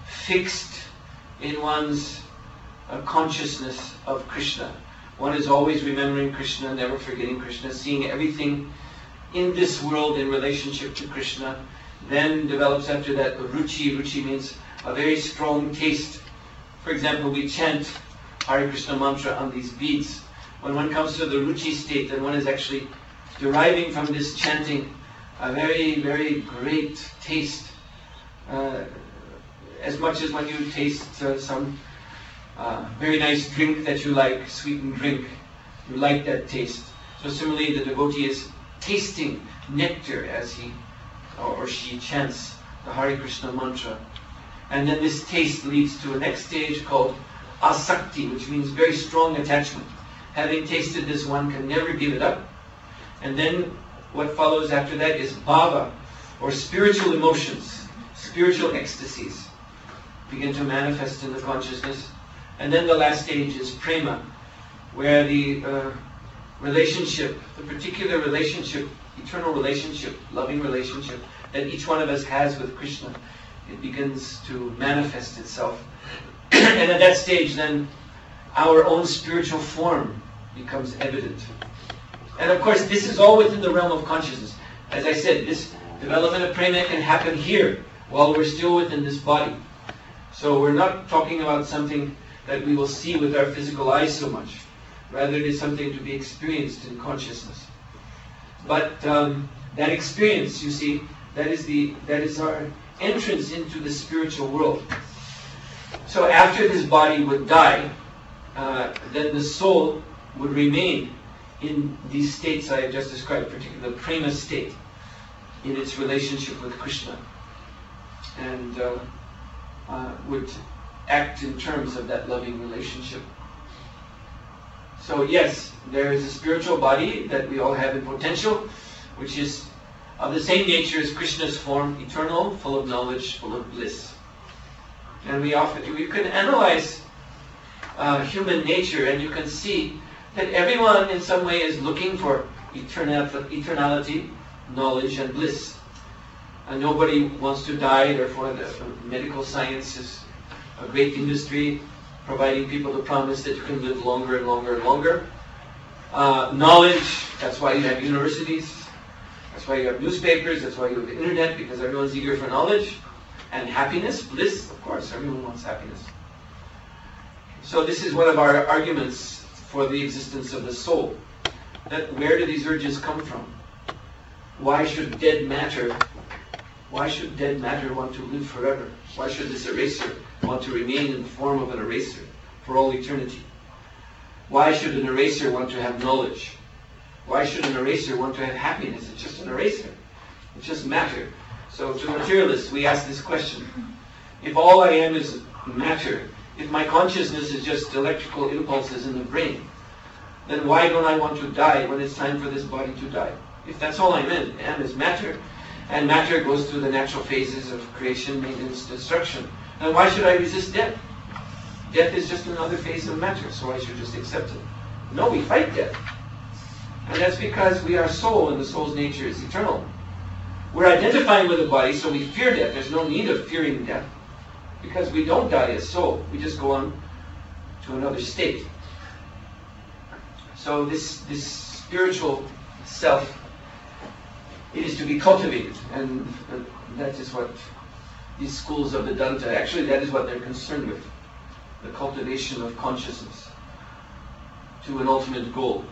fixed in one's consciousness of Krishna. One is always remembering Krishna, never forgetting Krishna, seeing everything in this world in relationship to Krishna. Then develops after that ruchi. Ruchi means a very strong taste. For example, we chant Hare Krishna mantra on these beads. When one comes to the ruchi state, then one is actually deriving from this chanting a very, very great taste. As much as when you taste some very nice drink that you like, sweetened drink, you like that taste. So similarly, the devotee is tasting nectar as he or she chants the Hare Krishna mantra. And then this taste leads to a next stage called asakti, which means very strong attachment. Having tasted this, one can never give it up. And then what follows after that is bhava, or spiritual emotions, spiritual ecstasies begin to manifest in the consciousness. And then the last stage is prema, where the relationship, the particular relationship, eternal relationship, loving relationship that each one of us has with Krishna, it begins to manifest itself. And at that stage, then, our own spiritual form becomes evident. And of course, this is all within the realm of consciousness. As I said, this development of prema can happen here, while we're still within this body. So we're not talking about something that we will see with our physical eyes so much. Rather, it is something to be experienced in consciousness. But that experience, you see, that is our entrance into the spiritual world. So after this body would die, then the soul would remain in these states I have just described, particularly the prema state, in its relationship with Krishna, and would act in terms of that loving relationship. So yes, there is a spiritual body that we all have in potential, which is of the same nature as Krishna's form, eternal, full of knowledge, full of bliss. And you can analyze human nature, and you can see that everyone in some way is looking for eternality, knowledge, and bliss. And nobody wants to die, therefore the medical science is a great industry, providing people the promise that you can live longer and longer and longer. Knowledge, that's why you have universities, that's why you have newspapers, that's why you have the internet, because everyone's eager for knowledge. And happiness, bliss, of course, everyone wants happiness. So this is one of our arguments for the existence of the soul. That where do these urges come from? Why should dead matter want to live forever? Why should this eraser want to remain in the form of an eraser for all eternity? Why should an eraser want to have knowledge? Why should an eraser want to have happiness? It's just an eraser. It's just matter. So to materialists, we ask this question. If all I am is matter, if my consciousness is just electrical impulses in the brain, then why don't I want to die when it's time for this body to die? If that's all I am is matter, and matter goes through the natural phases of creation, maintenance, destruction, then why should I resist death? Death is just another phase of matter, so I should just accept it. No, we fight death. And that's because we are soul, and the soul's nature is eternal. We're identifying with the body, so we fear death. There's no need of fearing death, because we don't die as soul. We just go on to another state. So this spiritual self, it is to be cultivated, and that is what these schools of Vedanta, actually that is what they're concerned with, the cultivation of consciousness to an ultimate goal.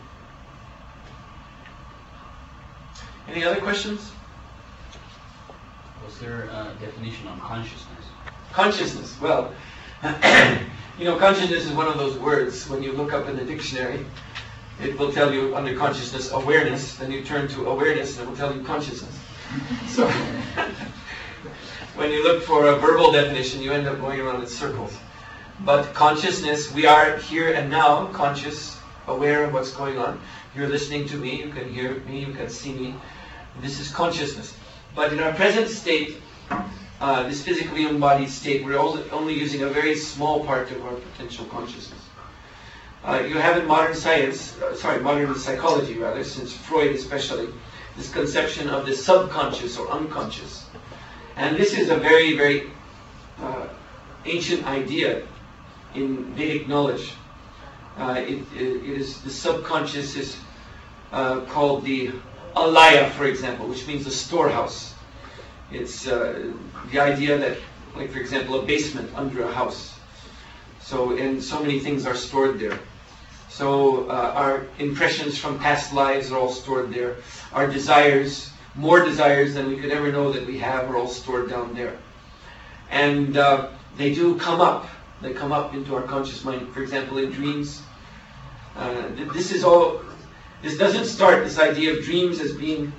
Any other questions? Was there a definition on consciousness? Consciousness, well, consciousness is one of those words, when you look up in the dictionary, it will tell you under consciousness awareness, then you turn to awareness and it will tell you consciousness. So when you look for a verbal definition, you end up going around in circles. But consciousness, we are here and now, conscious, aware of what's going on. You're listening to me, you can hear me, you can see me. This is consciousness. But in our present state, this physically embodied state, we're only using a very small part of our potential consciousness. You have in modern science, modern psychology rather, since Freud especially, this conception of the subconscious or unconscious. And this is a very, very ancient idea in Vedic knowledge. It is the subconscious is called the alaya, for example, which means the storehouse. It's the idea that, like for example, a basement under a house. And so many things are stored there. So our impressions from past lives are all stored there. Our desires, more desires than we could ever know that we have, are all stored down there. And they do come up. They come up into our conscious mind. For example, in dreams. This doesn't start, this idea of dreams as being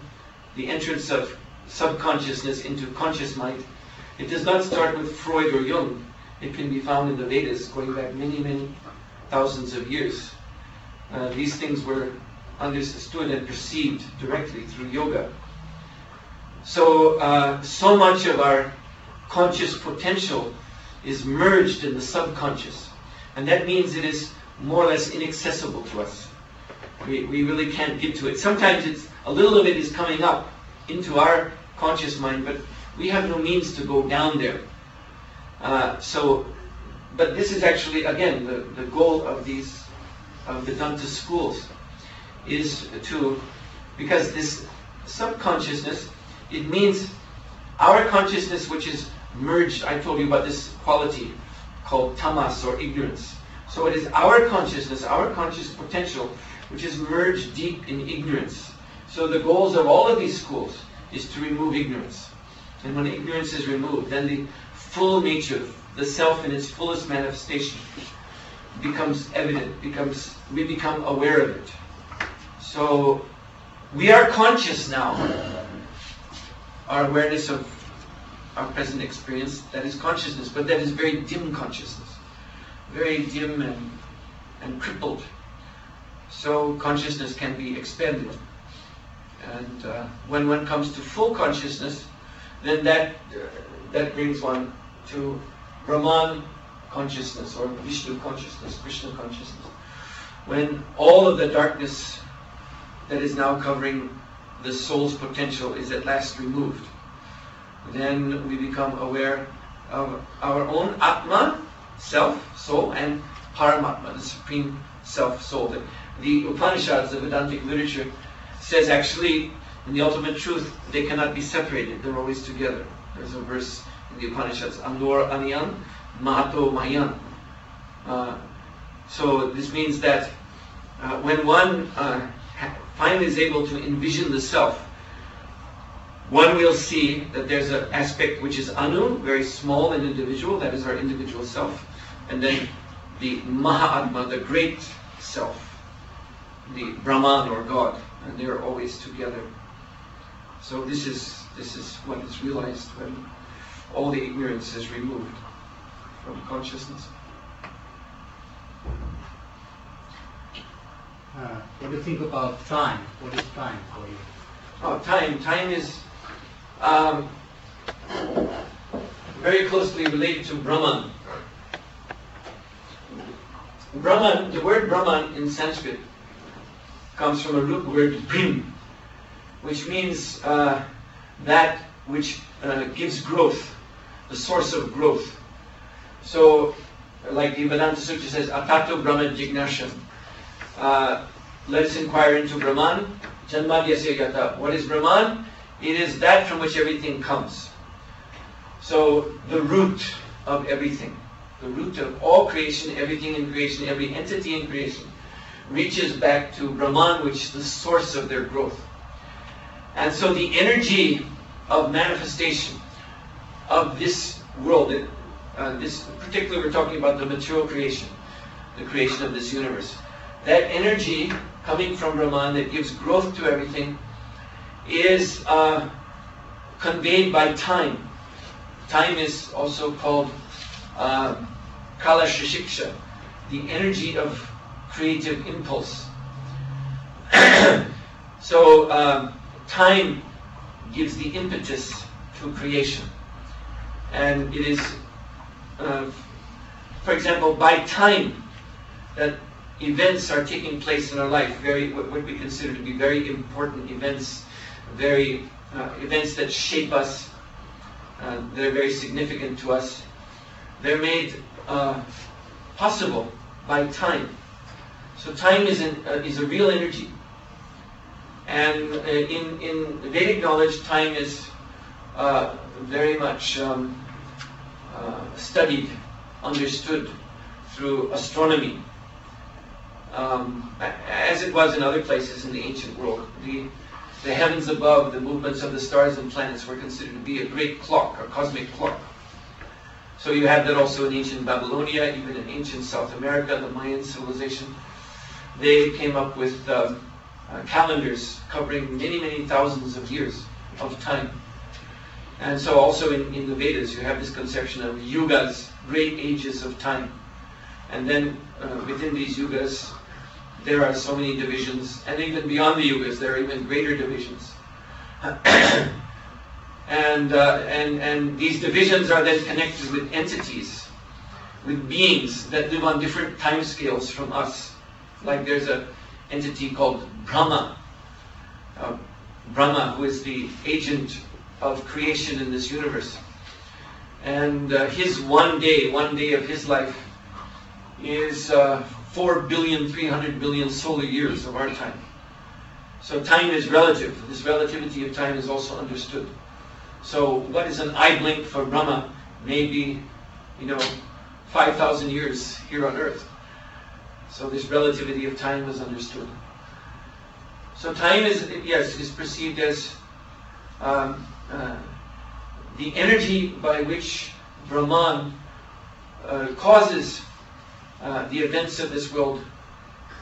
the entrance of subconsciousness into conscious mind. It does not start with Freud or Jung. It can be found in the Vedas going back many, many thousands of years. These things were understood and perceived directly through yoga. So much of our conscious potential is merged in the subconscious. And that means it is more or less inaccessible to us. We really can't get to it. Sometimes a little of it is coming up into our conscious mind, but we have no means to go down there. But this is actually, again, the goal of these Vedanta schools is because this subconsciousness, it means our consciousness which is merged. I told you about this quality called tamas or ignorance. So it is our consciousness, our conscious potential, which is merged deep in ignorance. So the goals of all of these schools is to remove ignorance. And when ignorance is removed, then the full nature, the self in its fullest manifestation, becomes evident, we become aware of it. So we are conscious now. Our awareness of our present experience, that is consciousness, but that is very dim consciousness. Very dim and crippled. So consciousness can be expanded. And when one comes to full consciousness, then that brings one to Brahman consciousness or Vishnu consciousness, Krishna consciousness. When all of the darkness that is now covering the soul's potential is at last removed, then we become aware of our own Atma, self, soul, and Paramatma, the supreme self, soul. The Upanishads, the Vedantic literature, says actually, in the ultimate truth, they cannot be separated. They're always together. There's a verse in the Upanishads, Andor Anyan, Mahato Mayan. So this means that when one finally is able to envision the self, one will see that there's an aspect which is Anu, very small and individual, that is our individual self, and then the Mahatma, the great self, the Brahman or God, and they're always together. So this is what is realized when all the ignorance is removed from consciousness. What do you think about time? What is time for you? Oh, time is very closely related to Brahman. Brahman, the word Brahman in Sanskrit comes from a root word brim, which means that which gives growth, the source of growth. So, like the Vedanta Sutra says, Atato Brahma Jignasha. Let us inquire into Brahman. Janmadhyasya Yata. What is Brahman? It is that from which everything comes. So, the root of everything, the root of all creation, everything in creation, every entity in creation, reaches back to Brahman, which is the source of their growth. And so the energy of manifestation of this world, this particularly we're talking about the material creation, the creation of this universe. That energy coming from Brahman that gives growth to everything is conveyed by time. Time is also called Kala Shishiksha, the energy of creative impulse. So time gives the impetus to creation. And it is, for example, by time that events are taking place in our life, what we consider to be very important events, events that shape us, they're very significant to us. They're made possible by time. So time is a real energy. And in Vedic knowledge, time is very much studied, understood through astronomy. As it was in other places in the ancient world. The heavens above, the movements of the stars and planets were considered to be a great clock, a cosmic clock. So you have that also in ancient Babylonia, even in ancient South America, the Mayan civilization. They came up with calendars covering many, many thousands of years of time. And so also in the Vedas, you have this conception of yugas, great ages of time. And then within these yugas, there are so many divisions, and even beyond the yugas, there are even greater divisions. And these divisions are then connected with entities, with beings that live on different time scales from us. Like there's an entity called Brahma. Brahma, who is the agent of creation in this universe. And his one day of his life is 4,300 billion solar years of our time. So time is relative. This relativity of time is also understood. So what is an eye blink for Brahma may be, 5,000 years here on earth. So this relativity of time is understood. So time is perceived as the energy by which Brahman causes the events of this world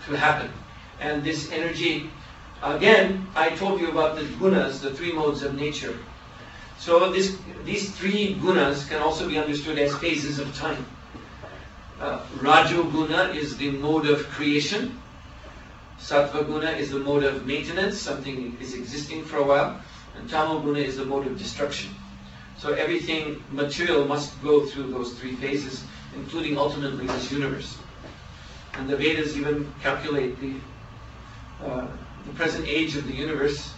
to happen. And this energy Again, I told you about the gunas, the three modes of nature. So these three gunas can also be understood as phases of time. Rajo guna is the mode of creation. Sattva guna is the mode of maintenance, something is existing for a while. And Tamo guna is the mode of destruction. So everything material must go through those three phases, including ultimately this universe. And the Vedas even calculate the present age of the universe,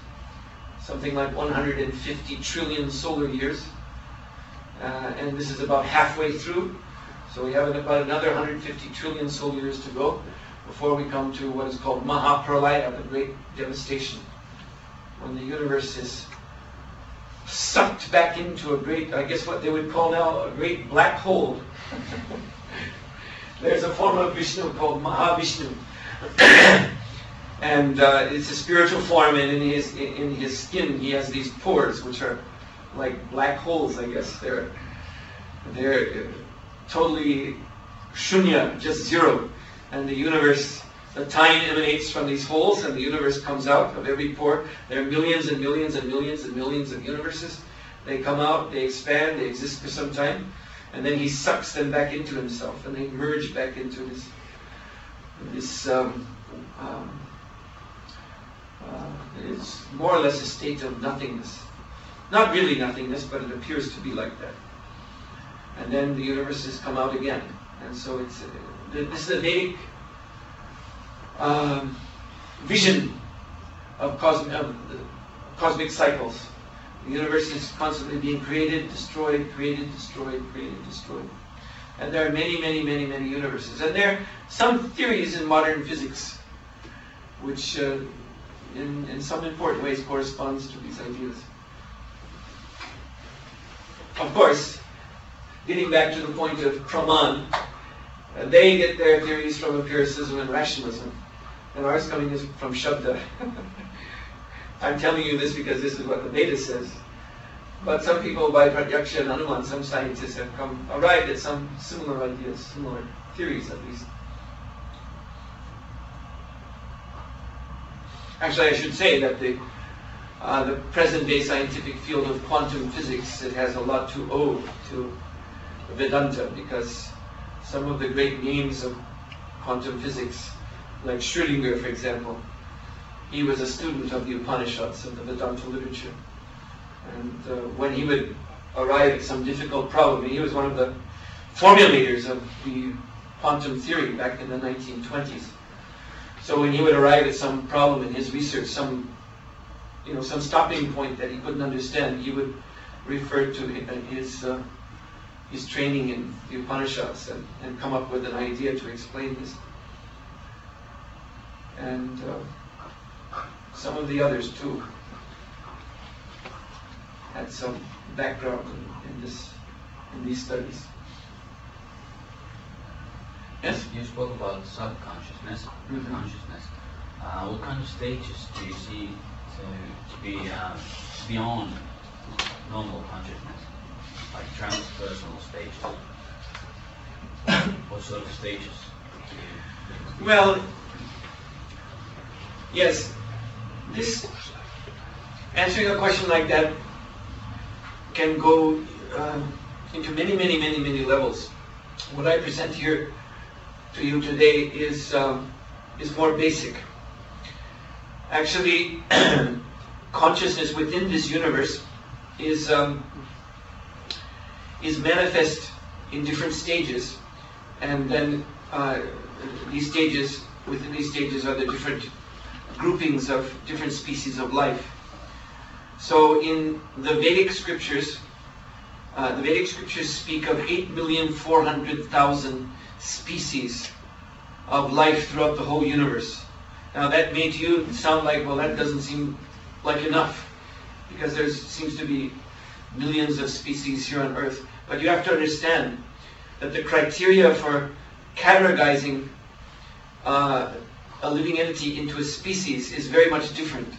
something like 150 trillion solar years. And this is about halfway through. So we have about another 150 trillion solar years to go before we come to what is called Mahapralaya, the great devastation, when the universe is sucked back into a great, I guess what they would call now a great black hole. There's a form of Vishnu called Mahavishnu. And it's a spiritual form, and in his skin he has these pores, which are like black holes, I guess. They're totally shunya, just zero. And the universe, the time emanates from these holes, and the universe comes out of every pore. There are millions and millions and millions and millions of universes. They come out, they expand, they exist for some time, and then he sucks them back into himself, and they merge back into this it's more or less a state of nothingness. Not really nothingness, but it appears to be like that. And then the universes come out again. And so this is a Vedic vision of cosmic cycles. The universe is constantly being created, destroyed, created, destroyed, created, destroyed. And there are many, many, many, many universes. And there are some theories in modern physics which in some important ways corresponds to these ideas. Of course, getting back to the point of Praman, they get their theories from empiricism and rationalism, and ours coming is from Shabda. I'm telling you this because this is what the Veda says. But some people, by Pratyaksha and Anuman, some scientists have arrived at some similar ideas, similar theories at least. Actually, I should say that the present-day scientific field of quantum physics, it has a lot to owe to Vedanta, because some of the great names of quantum physics, like Schrödinger, for example, he was a student of the Upanishads, of the Vedanta literature. And when he would arrive at some difficult problem, he was one of the formulators of the quantum theory back in the 1920s. So when he would arrive at some problem in his research, some stopping point that he couldn't understand, he would refer to his training in the Upanishads and come up with an idea to explain this. And some of the others too had some background in these studies. Yes? You spoke about subconsciousness, consciousness. What kind of stages do you see to be beyond normal consciousness, like transpersonal stages? What sort of stages? Well, yes. This answering a question like that can go into many, many, many, many levels. What I present here to you today is more basic. Actually, consciousness within this universe is manifest in different stages, and then within these stages are the different groupings of different species of life. So in the Vedic scriptures speak of 8,400,000 species of life throughout the whole universe. Now that may to you sound like, well, that doesn't seem like enough, because there seems to be millions of species here on Earth. But you have to understand that the criteria for categorizing a living entity into a species is very much different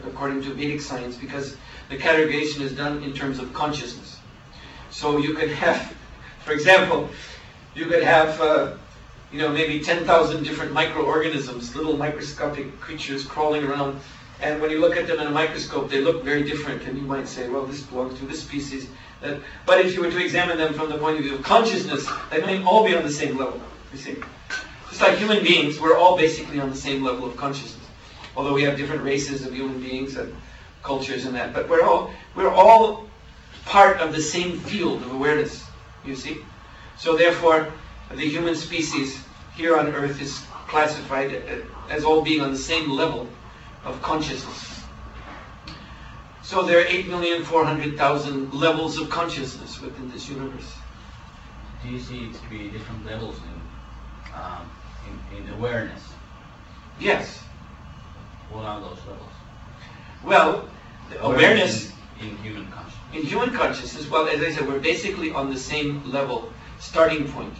according to Vedic science, because the categorization is done in terms of consciousness. So you could have, for example, you could have maybe 10,000 different microorganisms, little microscopic creatures crawling around And when you look at them in a microscope, they look very different, and you might say, well, this belongs to this species. But if you were to examine them from the point of view of consciousness, they might all be on the same level, you see. Just like human beings, we're all basically on the same level of consciousness. Although we have different races of human beings and cultures and that, but we're all part of the same field of awareness, you see. So therefore, the human species here on Earth is classified as all being on the same level of consciousness. So there are 8,400,000 levels of consciousness within this universe. Do you see it to be different levels in awareness? Yes. What are those levels? Well, the awareness in human consciousness. in human consciousness, well, as I said, we're basically on the same level, starting point.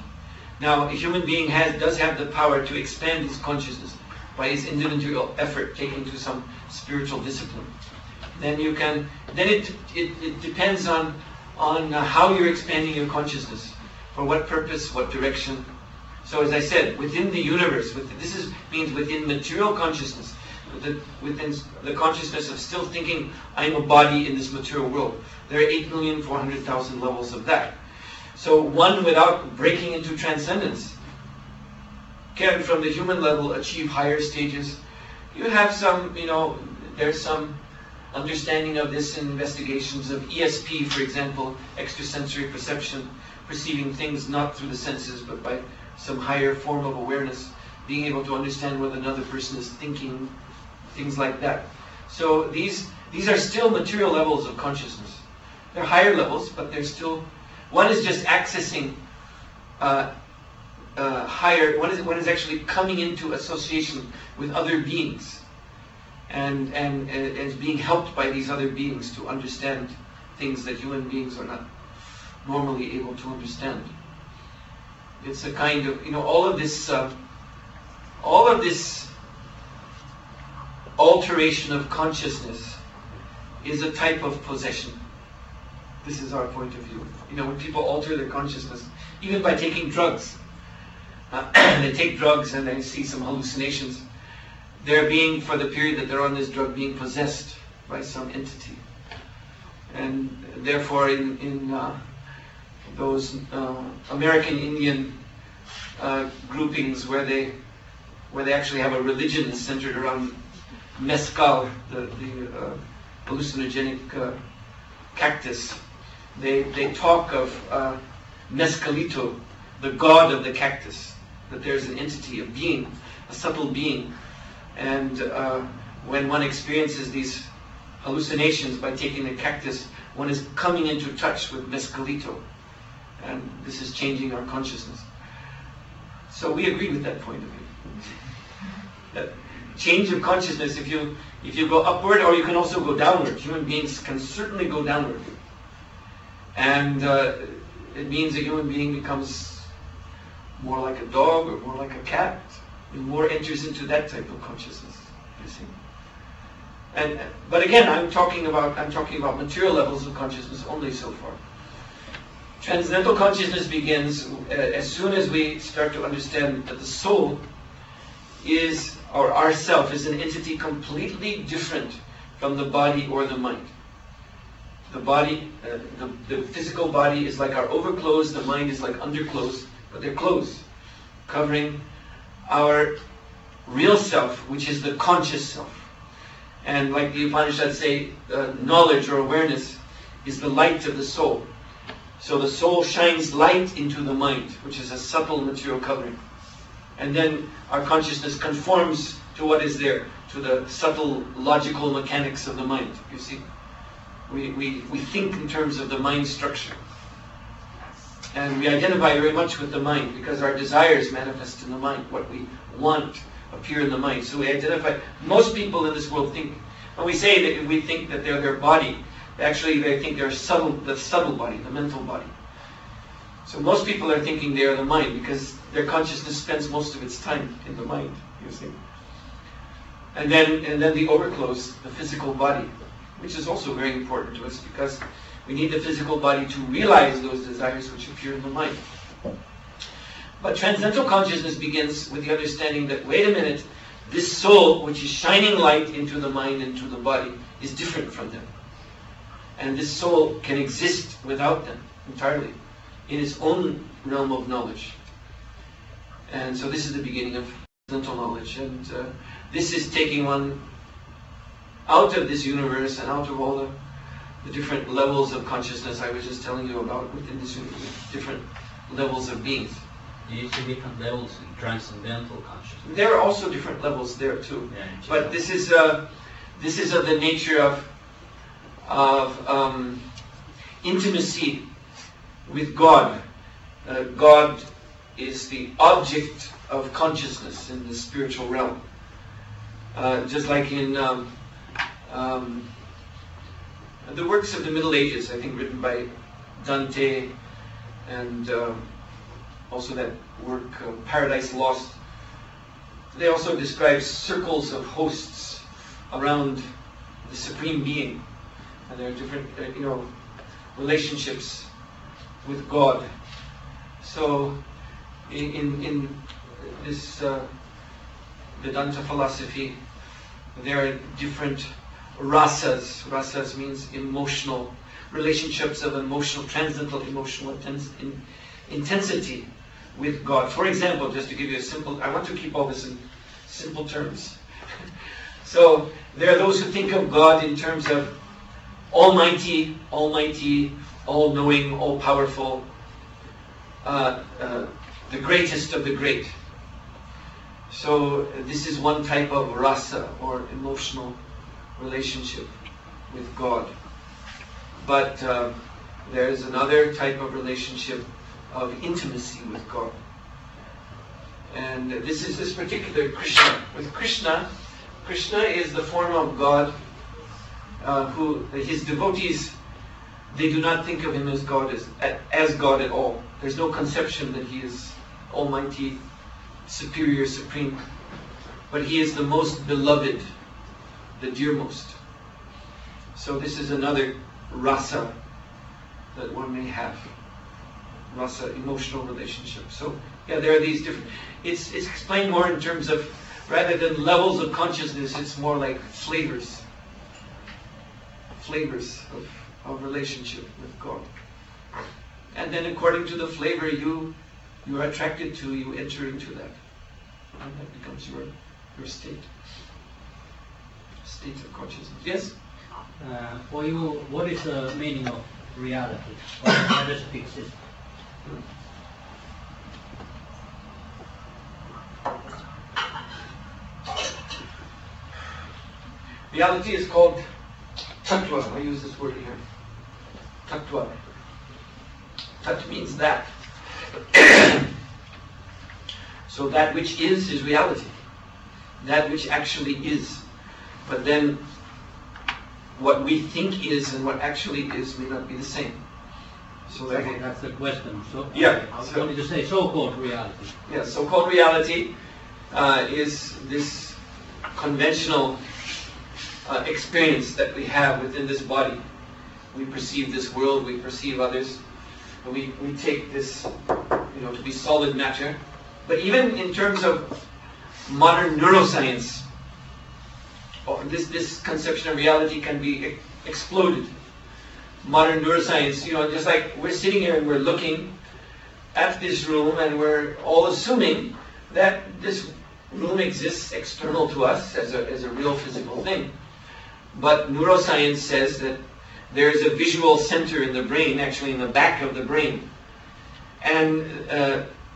Now, a human being does have the power to expand his consciousness by his individual effort taken to some spiritual discipline. Then it depends on how you're expanding your consciousness, for what purpose, what direction. So as I said, within the universe, means within material consciousness, within the consciousness of still thinking I'm a body in this material world, there are 8,400,000 levels of that. So one, without breaking into transcendence, can from the human level achieve higher stages. You have some, there's some understanding of this in investigations of ESP, for example, extrasensory perception, perceiving things not through the senses but by some higher form of awareness, being able to understand what another person is thinking, things like that. So these are still material levels of consciousness. They're higher levels, but they're still, one is just accessing higher, one is actually coming into association with other beings and is being helped by these other beings to understand things that human beings are not normally able to understand. It's a kind of, all of this alteration of consciousness is a type of possession. This is our point of view. When people alter their consciousness, even by taking drugs, they take drugs and they see some hallucinations. They're being, for the period that they're on this drug, being possessed by some entity. And therefore in those American Indian groupings where they actually have a religion centered around mescal, the hallucinogenic cactus, they talk of mescalito, the god of the cactus, that there's an entity, a being, a subtle being. And when one experiences these hallucinations by taking the cactus, one is coming into touch with mescalito. And this is changing our consciousness. So we agree with that point of view. That change of consciousness, if you go upward, or you can also go downward. Human beings can certainly go downward. And it means a human being becomes more like a dog or more like a cat. And more enters into that type of consciousness, you see. But again, I'm talking about material levels of consciousness only so far. Transcendental consciousness begins as soon as we start to understand that the soul is, or ourself, is an entity completely different from the body or the mind. The body, the physical body is like our overclothes, the mind is like underclothes, but they're clothes, covering our real self, which is the conscious self. And like the Upanishads say, knowledge or awareness is the light of the soul. So the soul shines light into the mind, which is a subtle material covering. And then our consciousness conforms to what is there, to the subtle logical mechanics of the mind, you see. We think in terms of the mind structure. And we identify very much with the mind because our desires manifest in the mind. What we want appear in the mind. So we identify, most people in this world think, when we say that we think that they're their body, actually they think they're the subtle body, the mental body. So most people are thinking they are the mind because their consciousness spends most of its time in the mind, you see. And then the overclothes, the physical body, which is also very important to us because we need the physical body to realize those desires which appear in the mind. But transcendental consciousness begins with the understanding that, wait a minute, this soul, which is shining light into the mind and to the body, is different from them. And this soul can exist without them entirely, in its own realm of knowledge. And so this is the beginning of mental knowledge. And this is taking one out of this universe and out of all the different levels of consciousness I was just telling you about within this universe, different levels of beings. Do you see different levels in transcendental consciousness? There are also different levels there too. Yeah, but this is of the nature of intimacy with God. God is the object of consciousness in the spiritual realm. Just like in the works of the Middle Ages, I think written by Dante, and also that work, Paradise Lost, they also describe circles of hosts around the Supreme Being. And there are different, relationships with God. So, in this Vedanta philosophy, there are different rasas. Rasas means emotional relationships of transcendental emotional intensity with God. For example, just to give you I want to keep all this in simple terms. So there are those who think of God in terms of almighty, all-knowing, all-powerful, the greatest of the great. So this is one type of rasa, or emotional relationship with God. But there is another type of relationship of intimacy with God. And this is this particular Krishna. With Krishna is the form of God who his devotees, they do not think of him as God at all. There's no conception that he is almighty, superior, supreme. But he is the most beloved, the dearmost. So this is another rasa that one may have. Rasa, emotional relationship. So yeah, there are these different, it's explained more in terms of, rather than levels of consciousness, it's more like flavors of relationship with God. And then according to the flavor you are attracted to, you enter into that. And that becomes your state of consciousness. Yes? For you, what is the meaning of reality? What does it exist? Reality is called tattva. I use this word here. Tattva. Tat means that. So that which is reality. That which actually is. But then what we think is and what actually is may not be the same. So that's the question. So yeah. I wanted to say so-called reality. Yeah, so-called reality is this conventional experience that we have within this body. We perceive this world, we perceive others, and we take this, to be solid matter. But even in terms of modern neuroscience, this conception of reality can be exploded. Modern neuroscience, just like we're sitting here and we're looking at this room and we're all assuming that this room exists external to us as a real physical thing. But neuroscience says that there is a visual center in the brain, actually in the back of the brain, and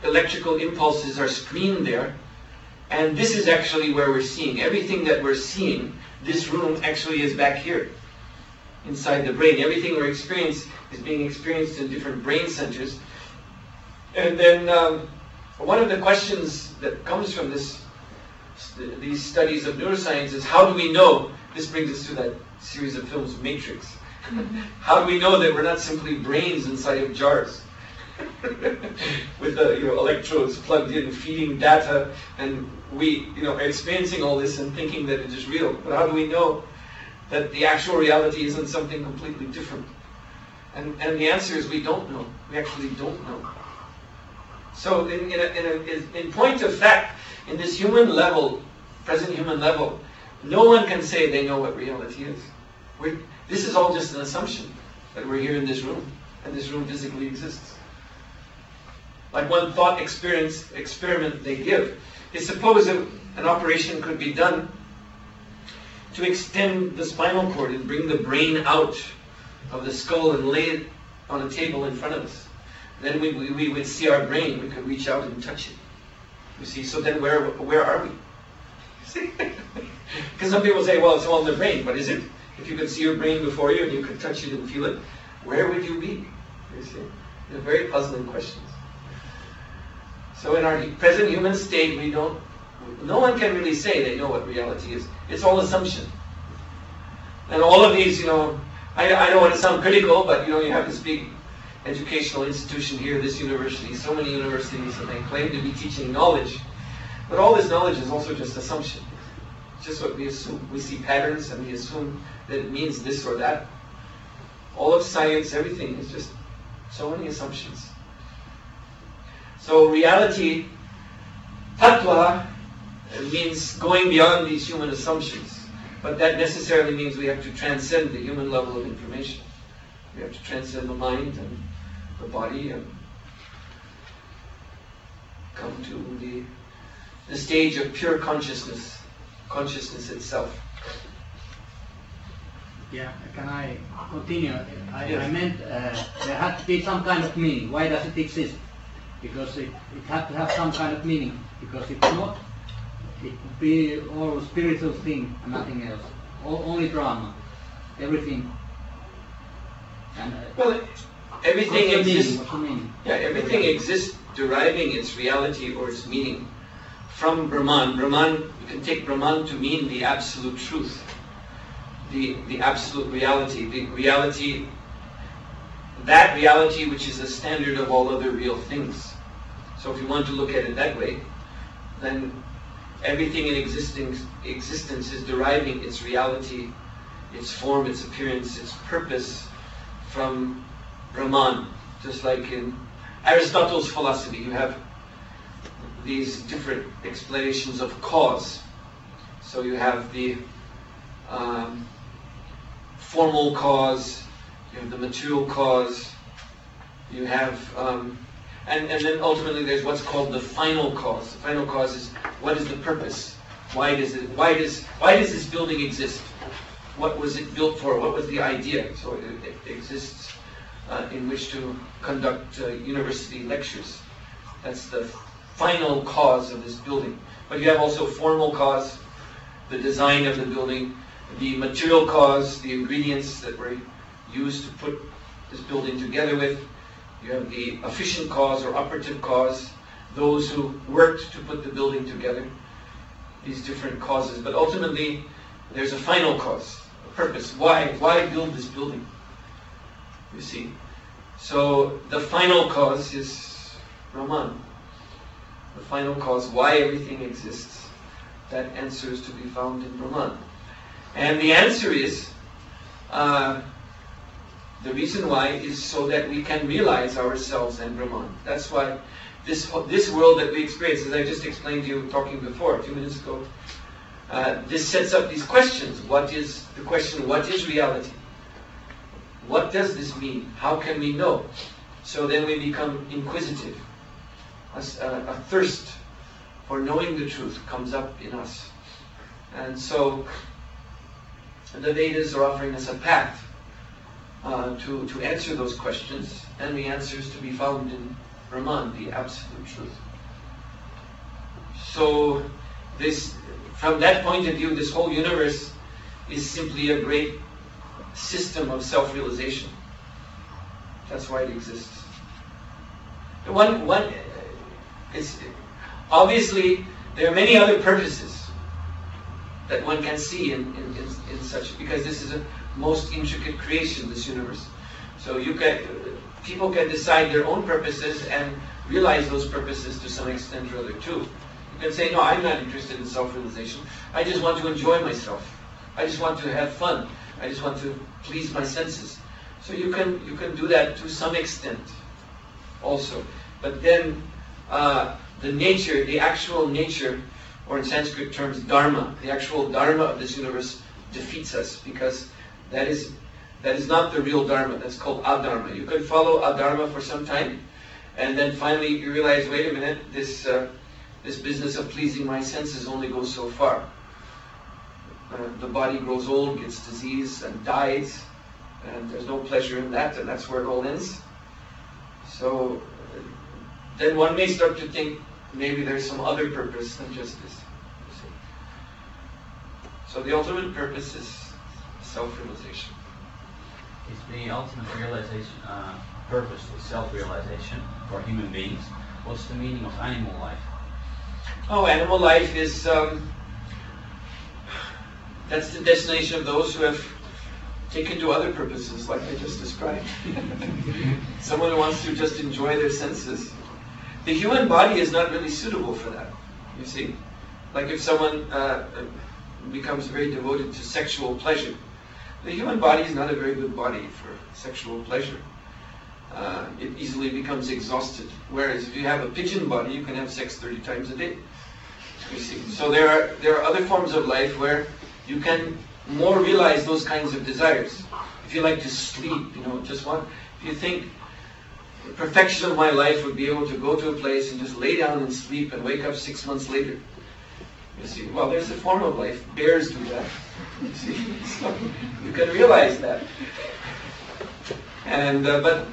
electrical impulses are screened there, and this is actually where we're seeing. Everything that we're seeing, this room actually is back here, inside the brain. Everything we're experiencing is being experienced in different brain centers. And then one of the questions that comes from these studies of neuroscience is, how do we know, this brings us to that series of films, Matrix, how do we know that we're not simply brains inside of jars with electrodes plugged in, feeding data, and we are experiencing all this and thinking that it is real? But how do we know that the actual reality isn't something completely different? And the answer is we don't know. We actually don't know. So in point of fact, in this human level present human level, no one can say they know what reality is. This is all just an assumption that we're here in this room, and this room physically exists. Like one thought experiment they give is, suppose that an operation could be done to extend the spinal cord and bring the brain out of the skull and lay it on a table in front of us. Then we would see our brain, we could reach out and touch it. You see, so then where are we? You see? Because some people say, well, it's all in the brain, but is it? If you could see your brain before you and you could touch it and feel it, where would you be? You see? They're very puzzling questions. So in our present human state, no one can really say they know what reality is. It's all assumption. And all of these, I don't want to sound critical, but you have this big educational institution here, this university, so many universities, and they claim to be teaching knowledge. But all this knowledge is also just assumption. It's just what we assume. We see patterns and we assume that it means this or that. All of science, everything is just so many assumptions. So reality, tattva, means going beyond these human assumptions. But that necessarily means we have to transcend the human level of information. We have to transcend the mind and the body and come to the stage of pure consciousness itself. Yeah, can I continue? I meant there had to be some kind of meaning. Why does it exist? Because it had to have some kind of meaning. Because if not, it would be all spiritual thing and nothing else. Only drama. Everything. And, well, everything exists. What's the meaning? Yeah, everything exists deriving its reality or its meaning from Brahman. Brahman, you can take Brahman to mean the absolute truth, the absolute reality, that reality which is the standard of all other real things. So if you want to look at it that way, then everything in existence is deriving its reality, its form, its appearance, its purpose from Brahman. Just like in Aristotle's philosophy, you have these different explanations of cause. So you have the formal cause, you have the material cause, you have, and then ultimately there's what's called the final cause. The final cause is, what is the purpose? Why does this building exist? What was it built for? What was the idea? So it exists in which to conduct university lectures. That's the final cause of this building. But you have also formal cause, the design of the building, the material cause, the ingredients that were used to put this building together with. You have the efficient cause or operative cause, those who worked to put the building together, these different causes. But ultimately, there's a final cause, a purpose. Why build this building? You see? So the final cause is Brahman. The final cause, why everything exists, that answer is to be found in Brahman. And the answer is, the reason why is so that we can realize ourselves and Brahman. That's why this world that we experience, as I just explained to you talking before, a few minutes ago, this sets up these questions. What is the question, what is reality? What does this mean? How can we know? So then we become inquisitive. A thirst for knowing the truth comes up in us. And so the Vedas are offering us a path to answer those questions, and the answers to be found in Brahman, the absolute truth. So from that point of view, this whole universe is simply a great system of self-realization. That's why it exists. Obviously, there are many other purposes that one can see in such, because this is a most intricate creation, this universe. So people can decide their own purposes and realize those purposes to some extent or other too. You can say, no, I'm not interested in self-realization. I just want to enjoy myself. I just want to have fun. I just want to please my senses. So you can do that to some extent also. But then the actual nature or in Sanskrit terms, dharma, the actual dharma of this universe defeats us, because that is not the real dharma. That's called adharma. You could follow adharma for some time, and then finally you realize, wait a minute, this business of pleasing my senses only goes so far. The body grows old, gets disease, and dies, and there's no pleasure in that, and that's where it all ends. So then one may start to think maybe there's some other purpose than just this. You see. So the ultimate purpose is self-realization. Is the ultimate realization, purpose is self-realization for human beings? What's the meaning of animal life? Oh, animal life is, that's the destination of those who have taken to other purposes, like I just described. Someone who wants to just enjoy their senses. The human body is not really suitable for that, you see. Like if someone becomes very devoted to sexual pleasure, the human body is not a very good body for sexual pleasure. It easily becomes exhausted. Whereas if you have a pigeon body, you can have sex 30 times a day. You see. So there are other forms of life where you can more realize those kinds of desires. If you like to sleep, if you think the perfection of my life would be able to go to a place and just lay down and sleep and wake up 6 months later. You see, well, there's a form of life. Bears do that. You see, so you can realize that. And the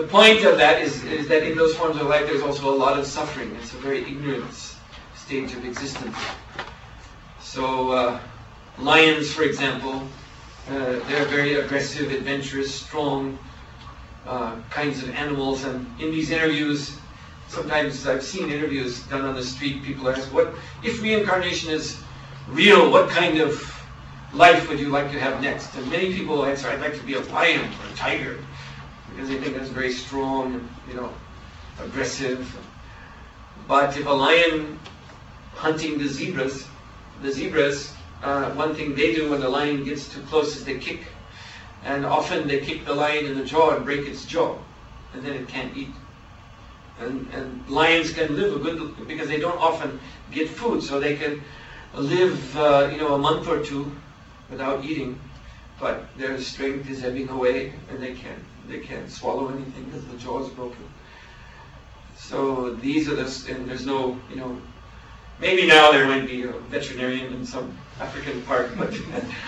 point of that is that in those forms of life there's also a lot of suffering. It's a very ignorant stage of existence. So lions, for example, they're very aggressive, adventurous, strong kinds of animals. And in these interviews, sometimes I've seen interviews done on the street, people ask, what if reincarnation is real, what kind of life would you like to have next? And many people answer, I'd like to be a lion or a tiger, because they think that's very strong and, aggressive. But if a lion hunting the zebras, one thing they do when the lion gets too close is they kick. And often they kick the lion in the jaw and break its jaw, and then it can't eat. And lions can live because they don't often get food, so they can live a month or two without eating, but their strength is ebbing away, and they can't swallow anything because the jaw is broken. So these are and there's no, maybe now there might be a veterinarian in some African park, but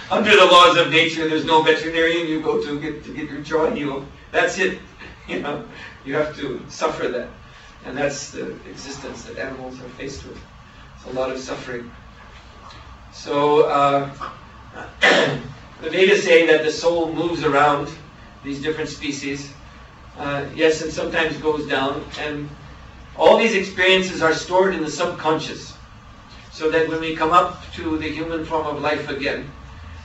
under the laws of nature, there's no veterinarian you go to get your jaw healed. That's it. You have to suffer that, and that's the existence that animals are faced with. It's a lot of suffering. So the Vedas say that the soul moves around these different species, yes, and sometimes goes down, and all these experiences are stored in the subconscious, so that when we come up to the human form of life again,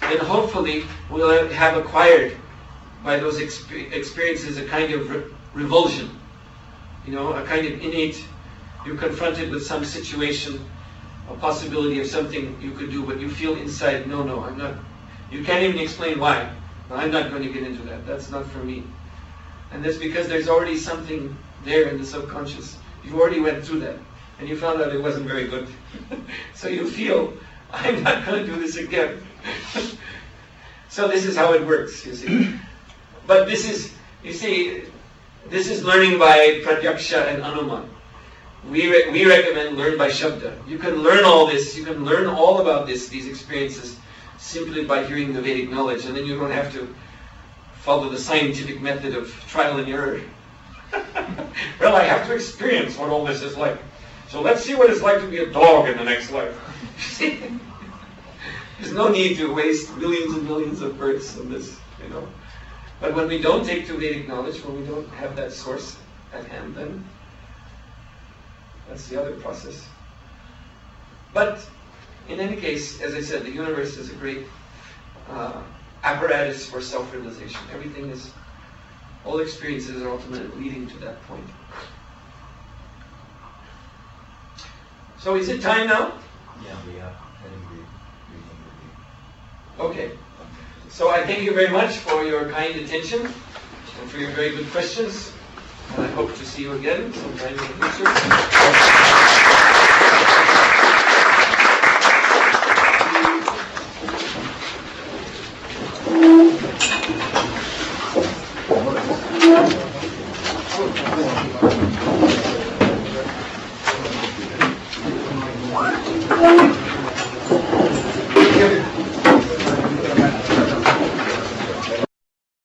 then hopefully we'll have acquired by those experiences a kind of revulsion, a kind of innate, you're confronted with some situation, a possibility of something you could do, but you feel inside, no, I'm not. You can't even explain why. I'm not going to get into that. That's not for me. And that's because there's already something there in the subconscious. You already went through that, and you found out it wasn't very good. So you feel, I'm not going to do this again. So this is how it works, you see. But this is learning by pratyaksha and anuman. We recommend learn by shabda. You can learn all this, you can learn all about these experiences simply by hearing the Vedic knowledge, and then you don't have to follow the scientific method of trial and error. Well, I have to experience what all this is like. So let's see what it's like to be a dog in the next life. There's no need to waste millions and millions of births on this, But when we don't take to Vedic knowledge, when we don't have that source at hand, then that's the other process. But in any case, as I said, the universe is a great apparatus for self-realization. All experiences are ultimately leading to that point. So is it time now? Yeah, we are heading the Okay. So I thank you very much for your kind attention and for your very good questions. And I hope to see you again sometime in the future. Thank you.